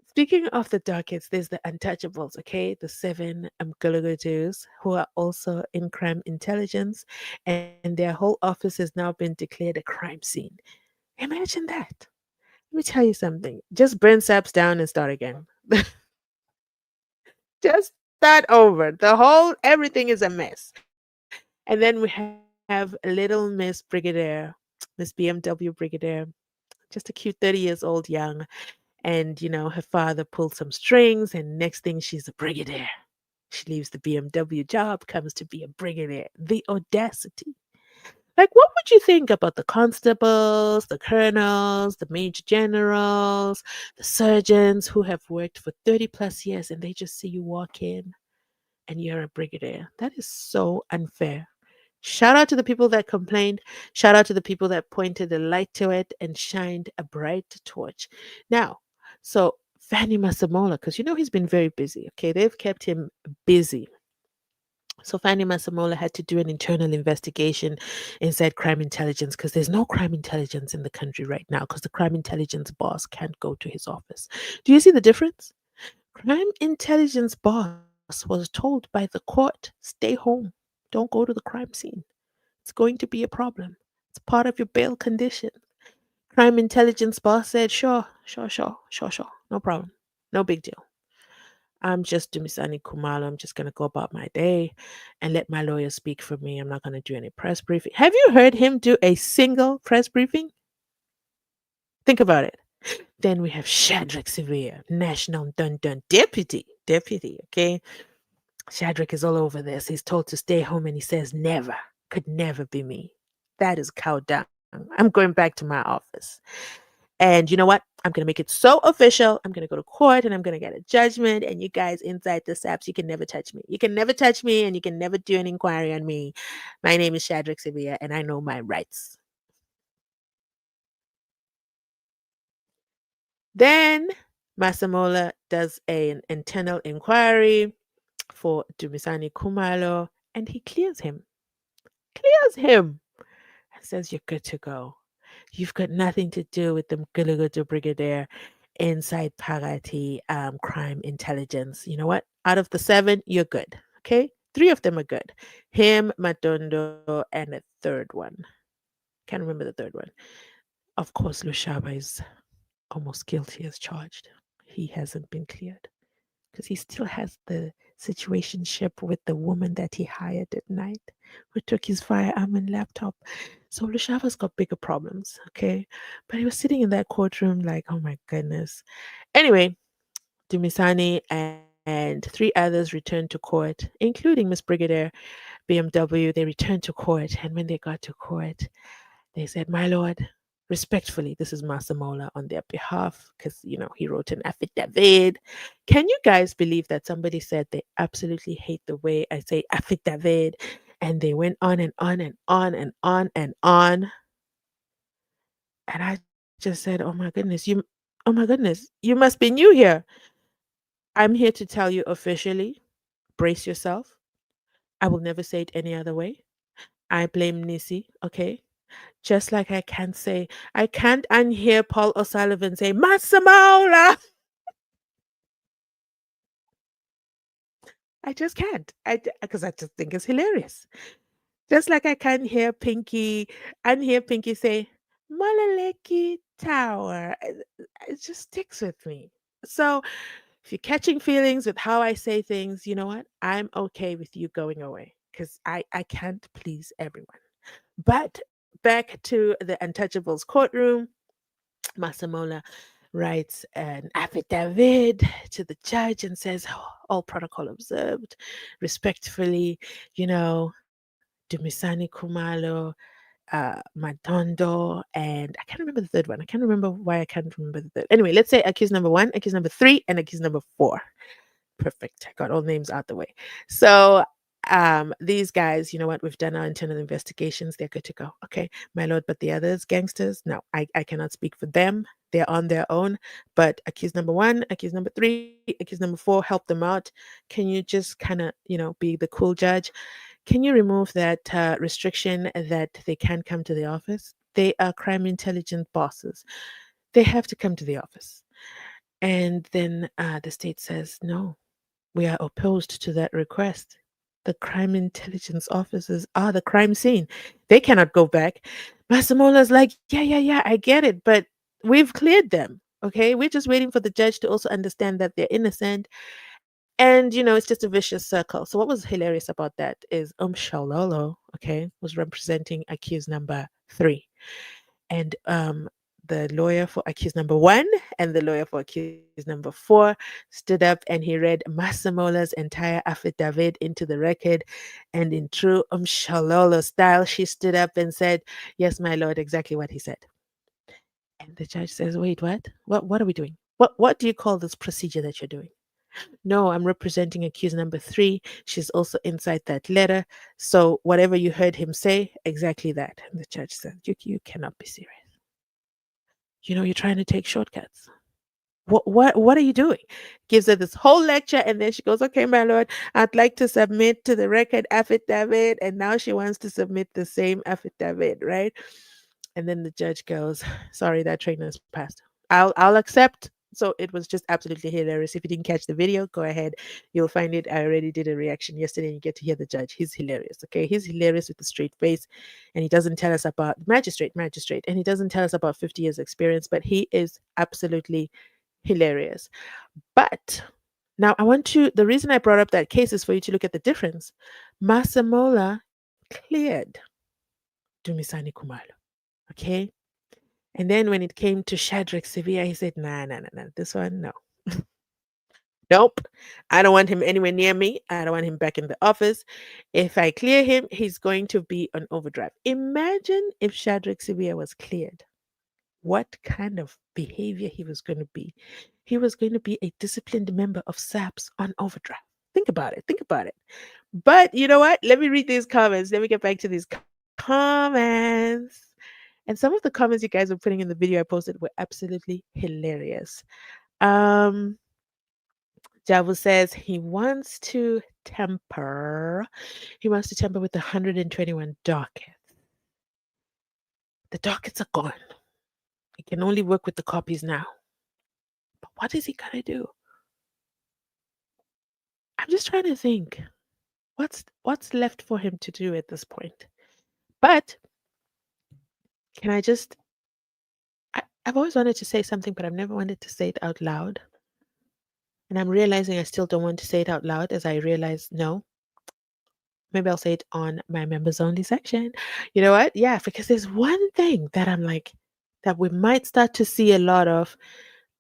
Speaking of the dockets, there's the untouchables, okay? The seven Gulugudus who are also in crime intelligence, and their whole office has now been declared a crime scene. Imagine that. Let me tell you something. Just burn saps down and start again. Just start over. Everything is a mess. And then we have little Miss Brigadier, Miss BMW Brigadier, just a cute 30 years old young. And, her father pulled some strings, and next thing she's a brigadier. She leaves the BMW job, comes to be a brigadier. The audacity. Like, what would you think about the constables, the colonels, the major generals, the surgeons who have worked for 30 plus years and they just see you walk in and you're a brigadier? That is so unfair. Shout out to the people that complained. Shout out to the people that pointed a light to it and shined a bright torch. Now, so Fanny Masamola, because he's been very busy. Okay, they've kept him busy. So Fanny Masamola had to do an internal investigation inside crime intelligence because there's no crime intelligence in the country right now because the crime intelligence boss can't go to his office. Do you see the difference? Crime intelligence boss was told by the court, stay home. Don't go to the crime scene. It's going to be a problem. It's part of your bail condition. Crime intelligence boss said, sure, sure, sure, sure, sure. No problem. No big deal. I'm just Dumisani Kumalo. I'm just going to go about my day and let my lawyer speak for me. I'm not going to do any press briefing. Have you heard him do a single press briefing? Think about it. Then we have Shadrach Severe, National Dun Dun Deputy, okay? Shadrach is all over this. He's told to stay home and he says, never, could never be me. That is cow down. I'm going back to my office. And you know what? I'm going to make it so official. I'm going to go to court and I'm going to get a judgment. And you guys inside the SAPs, you can never touch me. You can never touch me and you can never do an inquiry on me. My name is Shadrach Sevilla and I know my rights. Then Masamola does an internal inquiry for Dumisani Kumalo and he clears him. And says, you're good to go. You've got nothing to do with the Gulugudu Brigadier inside Parati crime intelligence. You know what? Out of the seven, you're good. Okay? Three of them are good. Him, Matondo, and a third one. Can't remember the third one. Of course, Lushaba is almost guilty as charged. He hasn't been cleared because he still has the situationship with the woman that he hired at night who took his firearm and laptop. So Lushava's got bigger problems, okay? But he was sitting in that courtroom like, oh my goodness. Anyway, Dumisani and three others returned to court, including Miss Brigadier BMW. They returned to court, and when they got to court, they said, "My lord, respectfully, this is Masamola on their behalf because, he wrote an affidavit." Can you guys believe that somebody said they absolutely hate the way I say affidavit? And they went on and on and on and on and on. And I just said, oh my goodness, you must be new here. I'm here to tell you officially, brace yourself. I will never say it any other way. I blame Nisi, okay? Just like I can't unhear Paul O'Sullivan say, Masamola! I just can't. Because I just think it's hilarious. Just like I can't hear unhear Pinky say, Malaleki Tower. It just sticks with me. So if you're catching feelings with how I say things, you know what? I'm okay with you going away because I can't please everyone. But back to the Untouchables courtroom. Masamola writes an affidavit to the judge and says, "Oh, all protocol observed, respectfully, Dumisani Kumalo, Madondo, and I can't remember the third one. I can't remember why I can't remember the third. Anyway, let's say accused number one, accused number three, and accused number four. Perfect. I got all names out the way. So these guys, you know what? We've done our internal investigations. They're good to go. Okay, my lord. But the others, gangsters, no, I cannot speak for them. They're on their own. But accused number one, accused number three, accused number four, help them out. Can you just kind of, be the cool judge? Can you remove that restriction that they can't come to the office? They are crime intelligence bosses. They have to come to the office. And then the state says, no, we are opposed to that request. The crime intelligence officers are the crime scene. They cannot go back. Masamola's like, yeah, I get it, but we've cleared them. Okay. We're just waiting for the judge to also understand that they're innocent. And, it's just a vicious circle. So, what was hilarious about that is Shalolo, okay, was representing accused number three. And the lawyer for accused number one and the lawyer for accused number four stood up and he read Masamola's entire affidavit into the record. And in true Shalolo style, she stood up and said, "Yes, my lord, exactly what he said." And the judge says, "Wait, what? What are we doing? What do you call this procedure that you're doing?" "No, I'm representing accused number three. She's also inside that letter. So whatever you heard him say, exactly that." And the judge said, you cannot be serious. You're trying to take shortcuts. What are you doing?" Gives her this whole lecture, and then she goes, "Okay, my lord, I'd like to submit to the record affidavit." And now she wants to submit the same affidavit, right? And then the judge goes, "Sorry, that train has passed. I'll accept." So it was just absolutely hilarious. If you didn't catch the video, go ahead. You'll find it. I already did a reaction yesterday, and you get to hear the judge. He's hilarious. Okay. He's hilarious with a straight face. And he doesn't tell us about magistrate, and he doesn't tell us about 50 years experience, but he is absolutely hilarious. But now the reason I brought up that case is for you to look at the difference. Masamola cleared Dumisani Kumalo. Okay. And then when it came to Shadrach Sevilla, he said, nah, nah, nah, nah, this one, no. Nope. I don't want him anywhere near me. I don't want him back in the office. If I clear him, he's going to be on overdrive. Imagine if Shadrach Sevilla was cleared. What kind of behavior he was going to be. He was going to be a disciplined member of SAPS on overdrive. Think about it. Think about it. But you know what? Let me read these comments. Let me get back to these comments. And some of the comments you guys were putting in the video I posted were absolutely hilarious. Um, Javu says he wants to temper. He wants to temper with the 121 dockets. The dockets are gone. He can only work with the copies now. But what is he gonna do? I'm just trying to think. What's left for him to do at this point? But can I just I've always wanted to say something, but I've never wanted to say it out loud. And I'm realizing I still don't want to say it out loud as I realize, no, maybe I'll say it on my members only section. You know what? Yeah, because there's one thing that I'm like, that we might start to see a lot of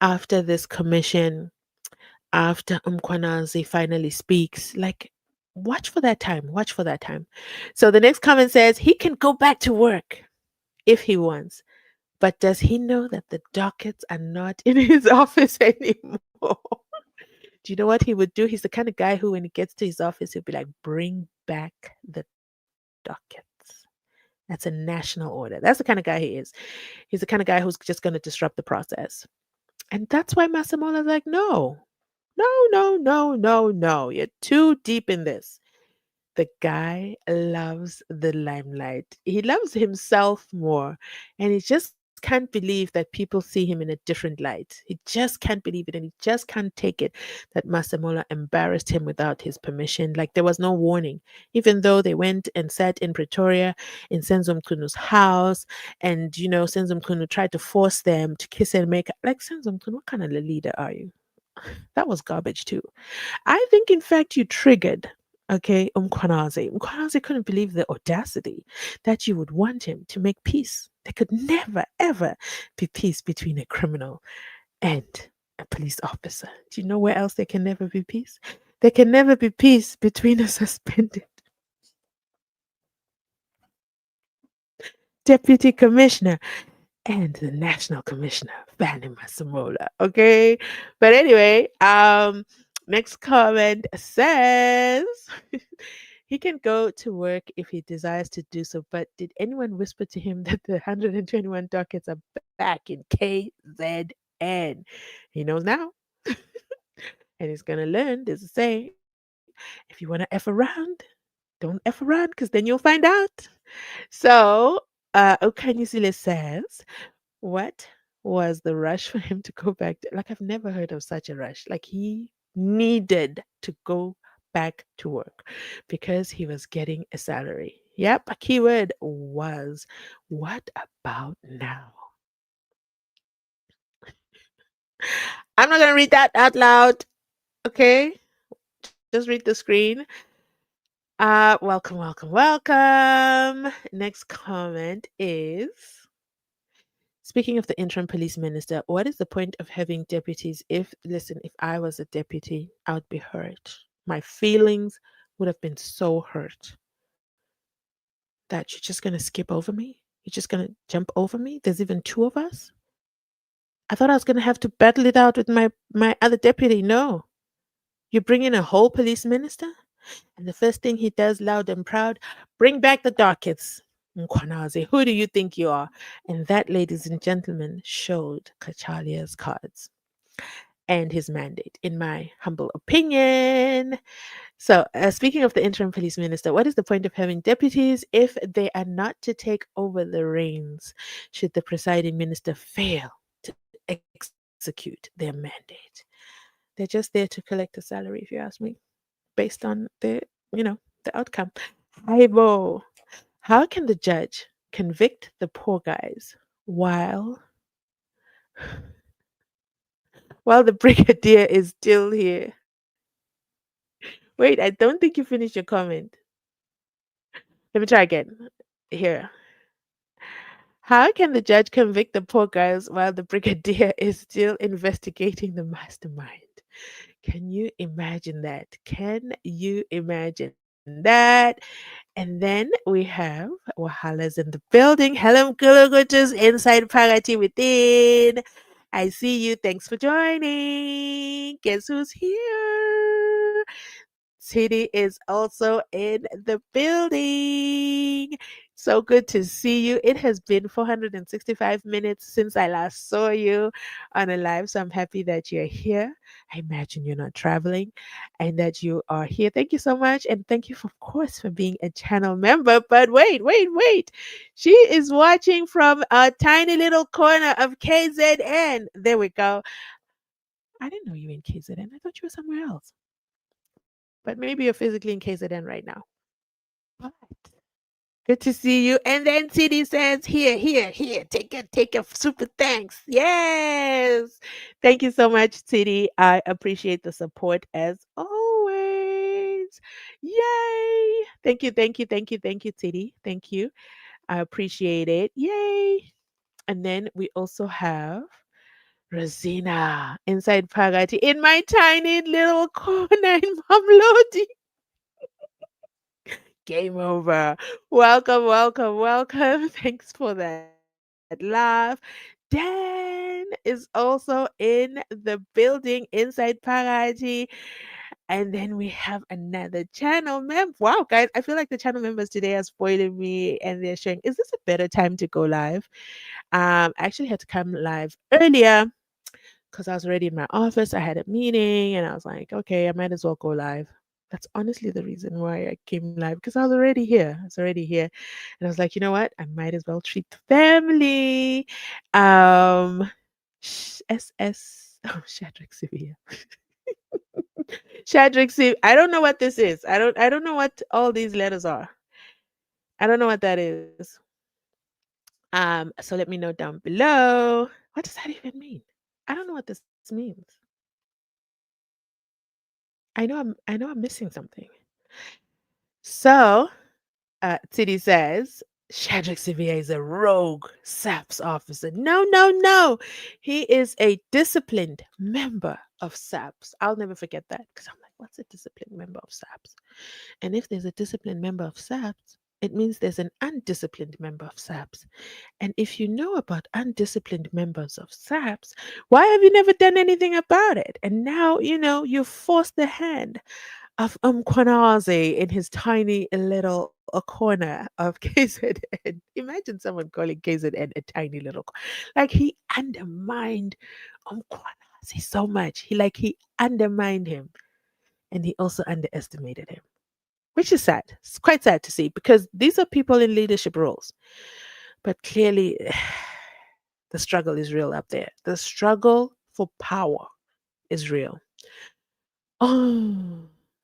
after this commission, after Umkwanazi finally speaks. Like, watch for that time. Watch for that time. So the next comment says he can go back to work if he wants. But does he know that the dockets are not in his office anymore? Do you know what he would do? He's the kind of guy who, when he gets to his office, he'll be like, bring back the dockets. That's a national order. That's the kind of guy he is. He's the kind of guy who's just going to disrupt the process. And that's why Masamola's like, no, no, no, no, no, no. You're too deep in this. The guy loves the limelight. He loves himself more. And he just can't believe that people see him in a different light. He just can't believe it. And he just can't take it that Masamola embarrassed him without his permission. Like there was no warning. Even though they went and sat in Pretoria in Senzum Kunu's house, and Senzum Kunu tried to force them to kiss and make like Senzum Kunu, what kind of a leader are you? That was garbage too. I think, in fact, you triggered, okay, Umkwanaze. Umkwanaze couldn't believe the audacity that you would want him to make peace. There could never, ever be peace between a criminal and a police officer. Do you know where else there can never be peace? There can never be peace between a suspended deputy commissioner and the national commissioner, Fanny Masamola. Okay. But anyway, next comment says he can go to work if he desires to do so. But did anyone whisper to him that the 121 dockets are back in KZN? He knows now. And he's gonna learn. There's a saying, if you want to F around, don't F around because then you'll find out. So Okanyusile says, what was the rush for him to go back to, like, I've never heard of such a rush. Like, he needed to go back to work because he was getting a salary. Yep, a keyword was, what about now? I'm not going to read that out loud. Okay. Just read the screen. Welcome, welcome, welcome. Next comment is, speaking of the interim police minister, what is the point of having deputies if I was a deputy, I would be hurt. My feelings would have been so hurt that you're just going to skip over me? You're just going to jump over me? There's even two of us? I thought I was going to have to battle it out with my other deputy. No. You bring in a whole police minister? And the first thing he does, loud and proud, bring back the dockets. Mkwanazi, who do you think you are? And that, ladies and gentlemen, showed Kachalia's cards and his mandate, in my humble opinion. So, speaking of the interim police minister, what is the point of having deputies if they are not to take over the reins should the presiding minister fail to execute their mandate? They're just there to collect a salary, if you ask me, based on the outcome. Aibo, how can the judge convict the poor guys while the brigadier is still here? Wait, I don't think you finished your comment. Let me try again. Here. How can the judge convict the poor guys while the brigadier is still investigating the mastermind? Can you imagine that? Can you imagine that? And then we have Wahala's in the building. Hello, Gulugutus, inside party within. I see you. Thanks for joining. Guess who's here? Titi is also in the building. So good to see you. It has been 465 minutes since I last saw you on a live. So I'm happy that you're here. I imagine you're not traveling and that you are here. Thank you so much. And thank you, of course, for being a channel member. But wait, wait, wait. She is watching from a tiny little corner of KZN. There we go. I didn't know you were in KZN. I thought you were somewhere else. But maybe you're physically in KZN right now. But Good to see you. And then TD says, here, here, here, take a super thanks. Yes. Thank you so much, TD. I appreciate the support as always. Yay. Thank you, TD. Thank you. I appreciate it. Yay. And then we also have Rosina inside Pagati in my tiny little corner in Mamlodi. Game over. Welcome, welcome, welcome. Thanks for that laugh. Dan is also in the building inside Parati. And then we have another channel member. Wow, guys, I feel like the channel members today are spoiling me and they're showing, is this a better time to go live? I actually had to come live earlier because I was already in my office. I had a meeting and I was like, okay, I might as well go live. That's honestly the reason why I came live because I was already here. I was already here. And I was like, you know what? I might as well treat the family. Um, SS. Oh, Shadrach Sivia. Shadrach Siv. I don't know what this is. I don't know what all these letters are. I don't know what that is. So let me know down below. What does that even mean? I don't know what this means. I know I'm missing something. So, Titty says, Shadrach Sevilla is a rogue SAPS officer. No, no, no. He is a disciplined member of SAPS. I'll never forget that because I'm like, what's a disciplined member of SAPS? And if there's a disciplined member of SAPS, it means there's an undisciplined member of SAPS. And if you know about undisciplined members of SAPS, why have you never done anything about it? And now, you forced the hand of Kwanaze in his tiny little a corner of KZN. Imagine someone calling KZN a tiny little like he undermined Kwanaze so much. He undermined him and he also underestimated him. Which is sad. It's quite sad to see because these are people in leadership roles. But clearly the struggle is real up there. The struggle for power is real. Oh,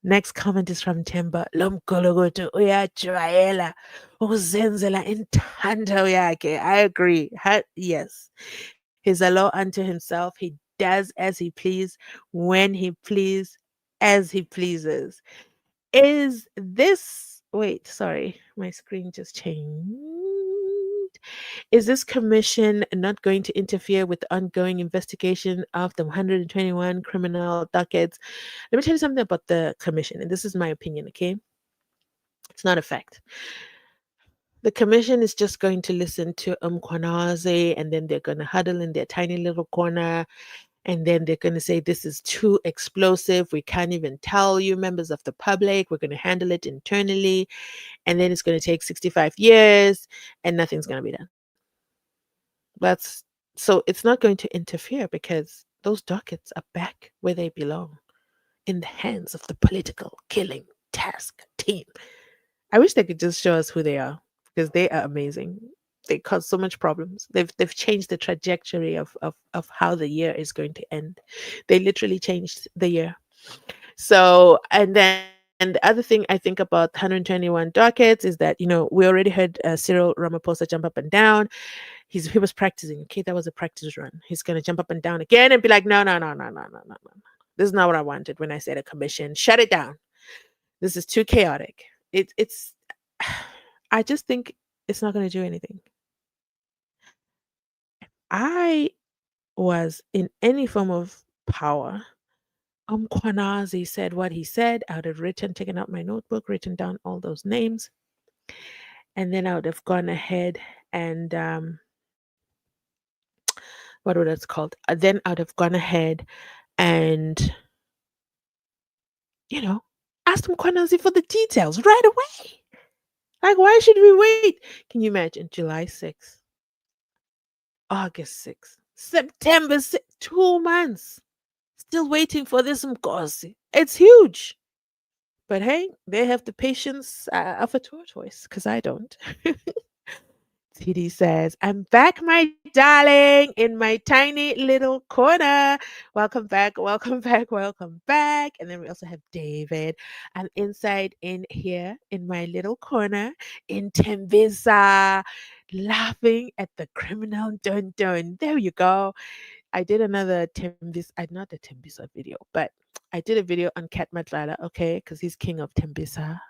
next comment is from Timber. Lomkologoto uyajwayela ukuzenzela intando yakhe. I agree. Yes. He's a law unto himself. He does as he please, when he please, as he pleases. Is this wait, sorry, my screen just changed. Is this commission not going to interfere with the ongoing investigation of the 121 criminal dockets? Let me tell you something about the commission, and this is my opinion, okay? It's not a fact. The commission is just going to listen to Kwanaze and then they're going to huddle in their tiny little corner and then they're going to say, this is too explosive. We can't even tell you, members of the public. We're going to handle it internally. And then it's going to take 65 years and nothing's going to be done. That's so it's not going to interfere because those dockets are back where they belong in the hands of the political killing task team. I wish they could just show us who they are because they are amazing. They cause so much problems. They've changed the trajectory of how the year is going to end. They literally changed the year. So, and then the other thing I think about 121 dockets is that, we already heard Cyril Ramaphosa jump up and down. He was practicing. Okay, that was a practice run. He's going to jump up and down again and be like, no, no, no, no, no, no, no, no. This is not what I wanted when I said a commission. Shut it down. This is too chaotic. It's, I just think it's not going to do anything. I was in any form of power. Kwanazi said what he said. I would have taken out my notebook, written down all those names, and then I would have gone ahead and what would it's called? Then I would have gone ahead and you know asked Kwanazi for the details right away. Like, why should we wait? Can you imagine? July 6th, August 6th, September 6th, 2 months. Still waiting for this Mkosi. It's huge. But hey, they have the patience of a tortoise because I don't. Titi says, I'm back, my darling, in my tiny little corner. Welcome back, welcome back, welcome back. And then we also have David. I'm inside in here in my little corner in Tembisa, laughing at the criminal dun dun. There you go. I did another Tembis, not a Tembisa video, but I did a video on Cat Matlala, okay, because he's king of Tembisa.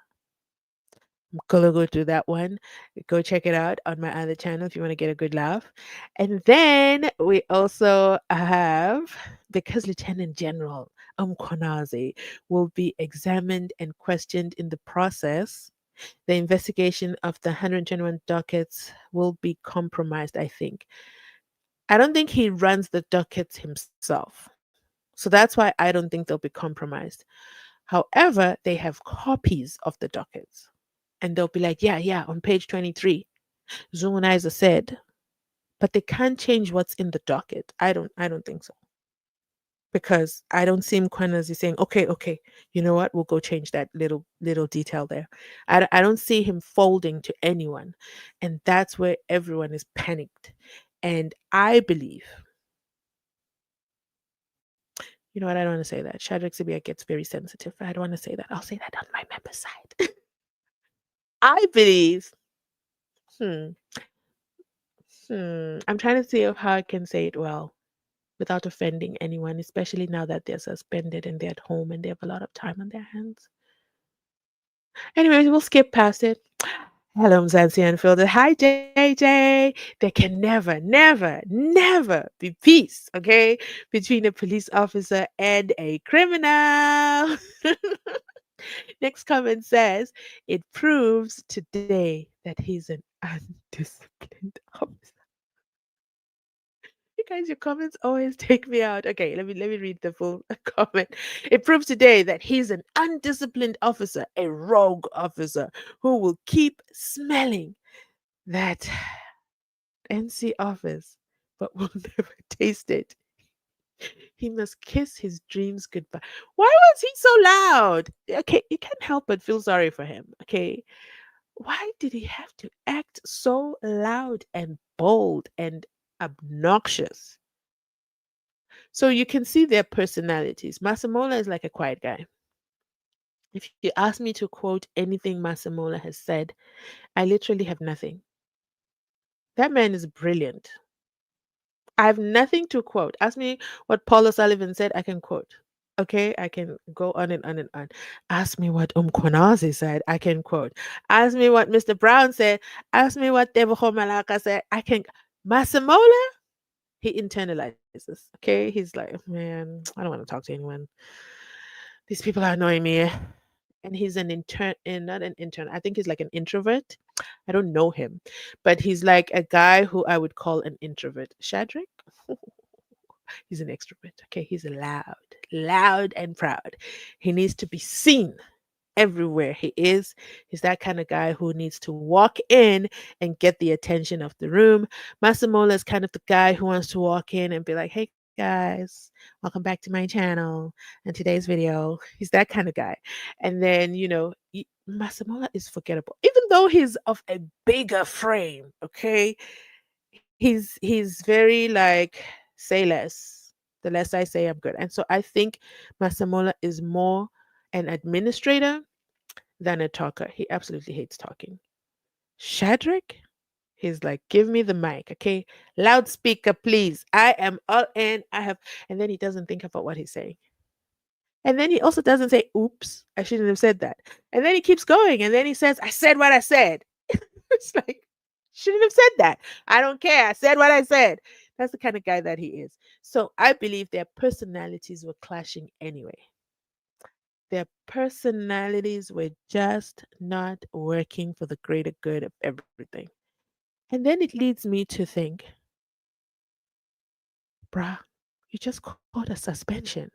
Go through that one. Go check it out on my other channel if you want to get a good laugh. And then we also have, because Lieutenant General Umkonazi will be examined and questioned in the process, the investigation of the 121 dockets will be compromised, I think. I don't think he runs the dockets himself. So that's why I don't think they'll be compromised. However, they have copies of the dockets. And they'll be like, yeah, yeah, on page 23, Zunizer said, but they can't change what's in the docket. I don't think so. Because I don't see Mkwanazi saying, okay, okay, you know what? We'll go change that little detail there. I don't see him folding to anyone. And that's where everyone is panicked. And I believe, you know what? I don't want to say that. Shadrach Sibia gets very sensitive. I don't want to say that. I'll say that on my member side. I believe, hmm, I'm trying to see how I can say it well without offending anyone, especially now that they're suspended and they're at home and they have a lot of time on their hands. Anyways, we'll skip past it. Hello, Mzansi Unfiltered. Hi, JJ. There can never, never, never be peace, okay, between a police officer and a criminal. Next comment says, it proves today that he's an undisciplined officer. You guys, your comments always take me out. Okay, let me read the full comment. It proves today that he's an undisciplined officer, a rogue officer who will keep smelling that NC office, but will never taste it. He must kiss his dreams goodbye. Why was he so loud? Okay, you can't help but feel sorry for him. Okay, why did he have to act so loud and bold and obnoxious? So you can see their personalities. Masamola is like a quiet guy. If you ask me to quote anything Masamola has said, I literally have nothing. That man is brilliant. I have nothing to quote. Ask me what Paula Sullivan said, I can quote. Okay, I can go on and on and on. Ask me what Kwanazi said, I can quote. Ask me what Mr. Brown said. Ask me what Devo Malaka said, I can. Masamola, he internalizes. Okay, he's like, man, I don't want to talk to anyone. These people are annoying me. And he's an intern, and not an intern. I think he's like an introvert. I don't know him, but he's like a guy who I would call an introvert. Shadrach, he's an extrovert. Okay, he's loud, loud and proud. He needs to be seen everywhere he is. He's that kind of guy who needs to walk in and get the attention of the room. Masamola is kind of the guy who wants to walk in and be like, hey guys, welcome back to my channel and today's video. He's that kind of guy. And then, Masamola is forgettable. Even though he's of a bigger frame, okay? He's very like, say less. The less I say, I'm good. And so I think Masamola is more an administrator than a talker. He absolutely hates talking. Shadrach, he's like, give me the mic, okay? Loudspeaker, please. I am all in. And then he doesn't think about what he's saying. And then he also doesn't say, oops, I shouldn't have said that. And then he keeps going. And then he says, I said what I said. It's like, shouldn't have said that. I don't care. I said what I said. That's the kind of guy that he is. So I believe their personalities were clashing anyway. Their personalities were just not working for the greater good of everything. And then it leads me to think, bruh, you just caught a suspension.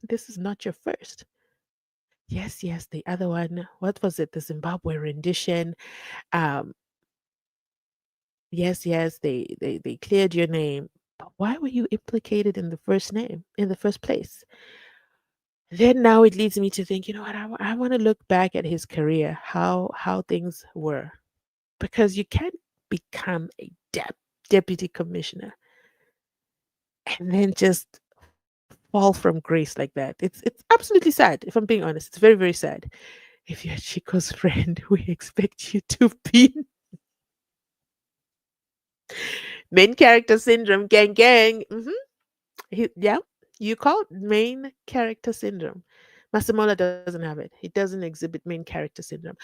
This is not your first. Yes, yes, the other one, what was it? The Zimbabwe rendition. Um, yes, yes, they cleared your name. But why were you implicated in the first name, in the first place? Then now it leads me to think, you know what? I want to look back at his career, how things were, because you can't. become a deputy commissioner and then just fall from grace like that. It's absolutely sad. If I'm being honest, it's very very sad. If you're Chico's friend, we expect you to be main character syndrome, gang gang. Yeah, you call it main character syndrome. Masamola doesn't have it. He doesn't exhibit main character syndrome.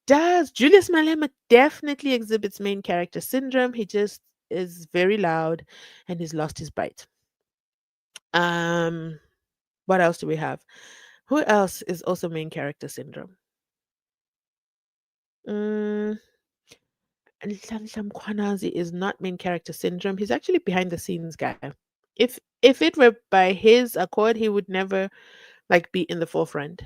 Does Julius Malema definitely exhibits main character syndrome? He just is very loud and he's lost his bite. Um, what else do we have? Who else is also main character syndrome? Mm, Nhlanhla Mkhwanazi is not main character syndrome. He's actually behind the scenes guy. If it were by his accord, he would never like be in the forefront.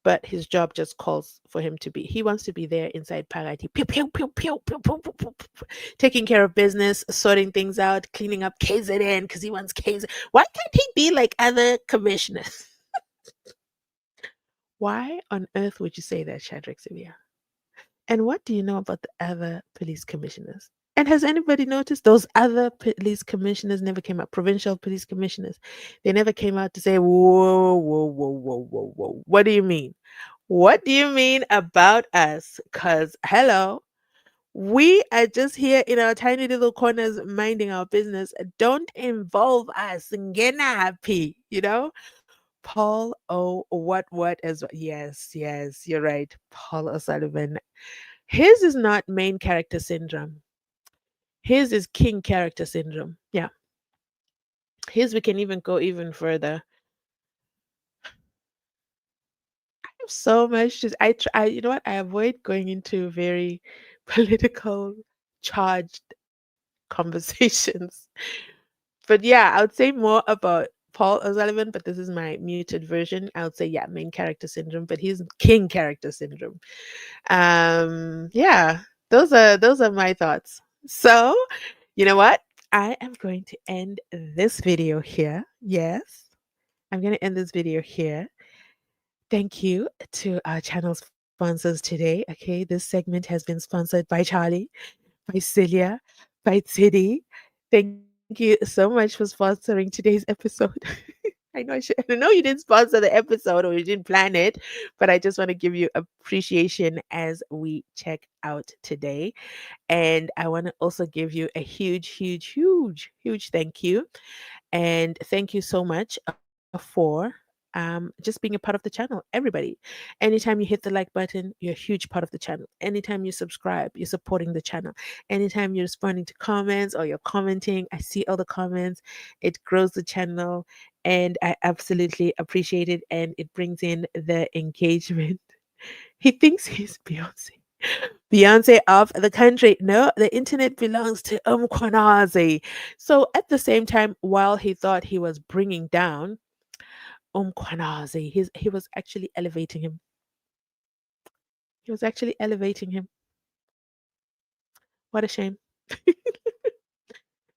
But his job just calls for him to be. He wants to be there inside Parati, pew, pew, pew, pew, pew, pew, pew, pew, pew, taking care of business, sorting things out, cleaning up KZN because he wants KZN. Why can't he be like other commissioners? Why on earth would you say that, Shadrach Sivia? And what do you know about the other police commissioners? And has anybody noticed those other police commissioners never came out? Provincial police commissioners, they never came out to say, "Whoa, whoa, whoa, whoa, whoa, whoa." What do you mean? What do you mean about us? Because hello, we are just here in our tiny little corners minding our business. Don't involve us. Ngena happy, you know? Paul O. What as yes, yes, you're right. Paul O'Sullivan. His is not main character syndrome. His is king character syndrome. Yeah. His we can even go even further. I have so much to you know what? I avoid going into very political charged conversations. But yeah, I would say more about Paul O'Sullivan, but this is my muted version. I would say, yeah, main character syndrome, but he's king character syndrome. Yeah, those are my thoughts. So, you know what? I am going to end this video here. Yes, I'm going to end this video here. Thank you to our channel sponsors today. Okay, this segment has been sponsored by Charlie, by Celia, by Tiddy. Thank you so much for sponsoring today's episode. I know you didn't sponsor the episode or you didn't plan it, but I just want to give you appreciation as we check out today. And I want to also give you a huge, huge, huge, huge thank you. And thank you so much for just being a part of the channel, everybody. Anytime you hit the like button, you're a huge part of the channel. Anytime you subscribe, you're supporting the channel. Anytime you're responding to comments or you're commenting, I see all the comments. It grows the channel and I absolutely appreciate it. And it brings in the engagement. He thinks he's Beyonce. Beyonce of the country. No, the internet belongs to Umkwanazi. So at the same time, while he thought he was bringing down Umkwanazi, he was actually elevating him. He was actually elevating him. What a shame.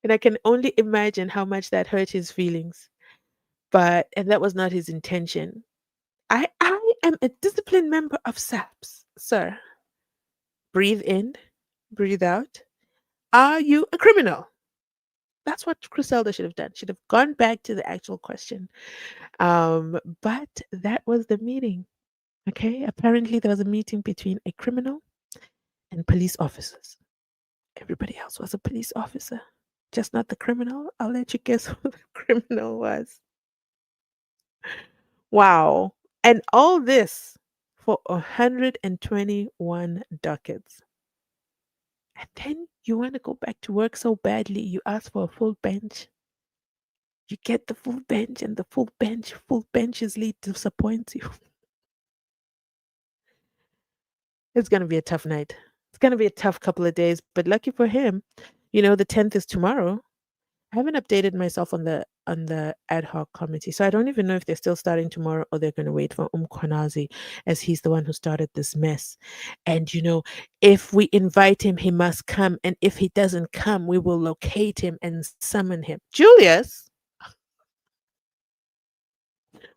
And I can only imagine how much that hurt his feelings. And that was not his intention. I am a disciplined member of SAPS, sir. Breathe in, breathe out. Are you a criminal? That's what Griselda should have done. Should have gone back to the actual question. But that was the meeting. Okay. Apparently, there was a meeting between a criminal and police officers. Everybody else was a police officer, just not the criminal. I'll let you guess who the criminal was. Wow. And all this for 121 dockets. And then you want to go back to work so badly, you ask for a full bench. You get the full bench, and the full bench's lead disappoints you. It's gonna be a tough night. It's gonna be a tough couple of days, but lucky for him, the 10th is tomorrow. I haven't updated myself on the ad hoc committee, so I don't even know if they're still starting tomorrow or they're gonna wait for Umkwanazi, as he's the one who started this mess. And if we invite him, he must come, and if he doesn't come, we will locate him and summon him. Julius,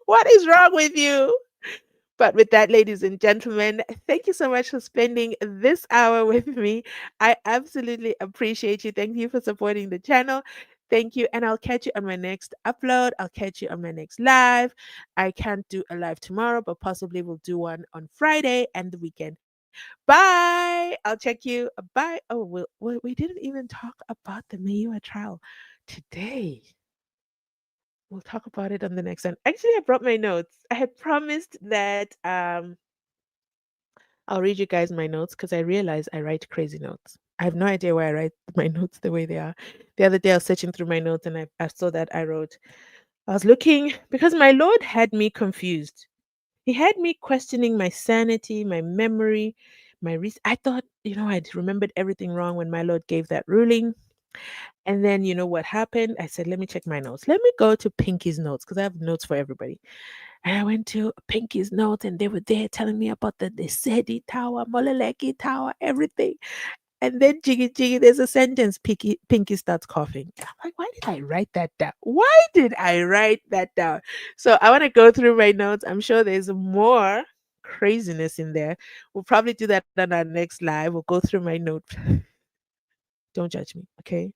what is wrong with you? But with that, ladies and gentlemen, thank you so much for spending this hour with me. I absolutely appreciate you. Thank you for supporting the channel. Thank you. And I'll catch you on my next upload. I'll catch you on my next live. I can't do a live tomorrow, but possibly we'll do one on Friday and the weekend. Bye. I'll check you. Bye. Oh, we didn't even talk about the Mayua trial today. We'll talk about it on the next one. Actually, I brought my notes. I had promised that I'll read you guys my notes because I realize I write crazy notes. I have no idea why I write my notes the way they are. The other day I was searching through my notes and I saw that I wrote, I was looking because my Lord had me confused. He had me questioning my sanity, my memory, I thought, I'd remembered everything wrong when my Lord gave that ruling. And then, you know what happened? I said, let me check my notes. Let me go to Pinky's notes because I have notes for everybody. And I went to Pinky's notes and they were there telling me about the Sedi Tower, Moleleki Tower, everything. And then Jiggy Jiggy, there's a sentence, Pinky starts coughing. I'm like, why did I write that down? Why did I write that down? So I want to go through my notes. I'm sure there's more craziness in there. We'll probably do that on our next live. We'll go through my note. Don't judge me, okay?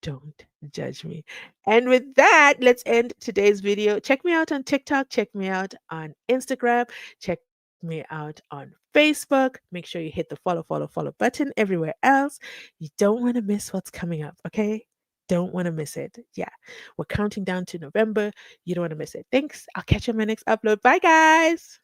Don't judge me. And with that, let's end today's video. Check me out on TikTok. Check me out on Instagram. Check me out on Facebook. Make sure you hit the follow button everywhere else. You don't want to miss what's coming up, okay? Don't want to miss it. Yeah. We're counting down to November. You don't want to miss it. Thanks. I'll catch you on my next upload. Bye, guys.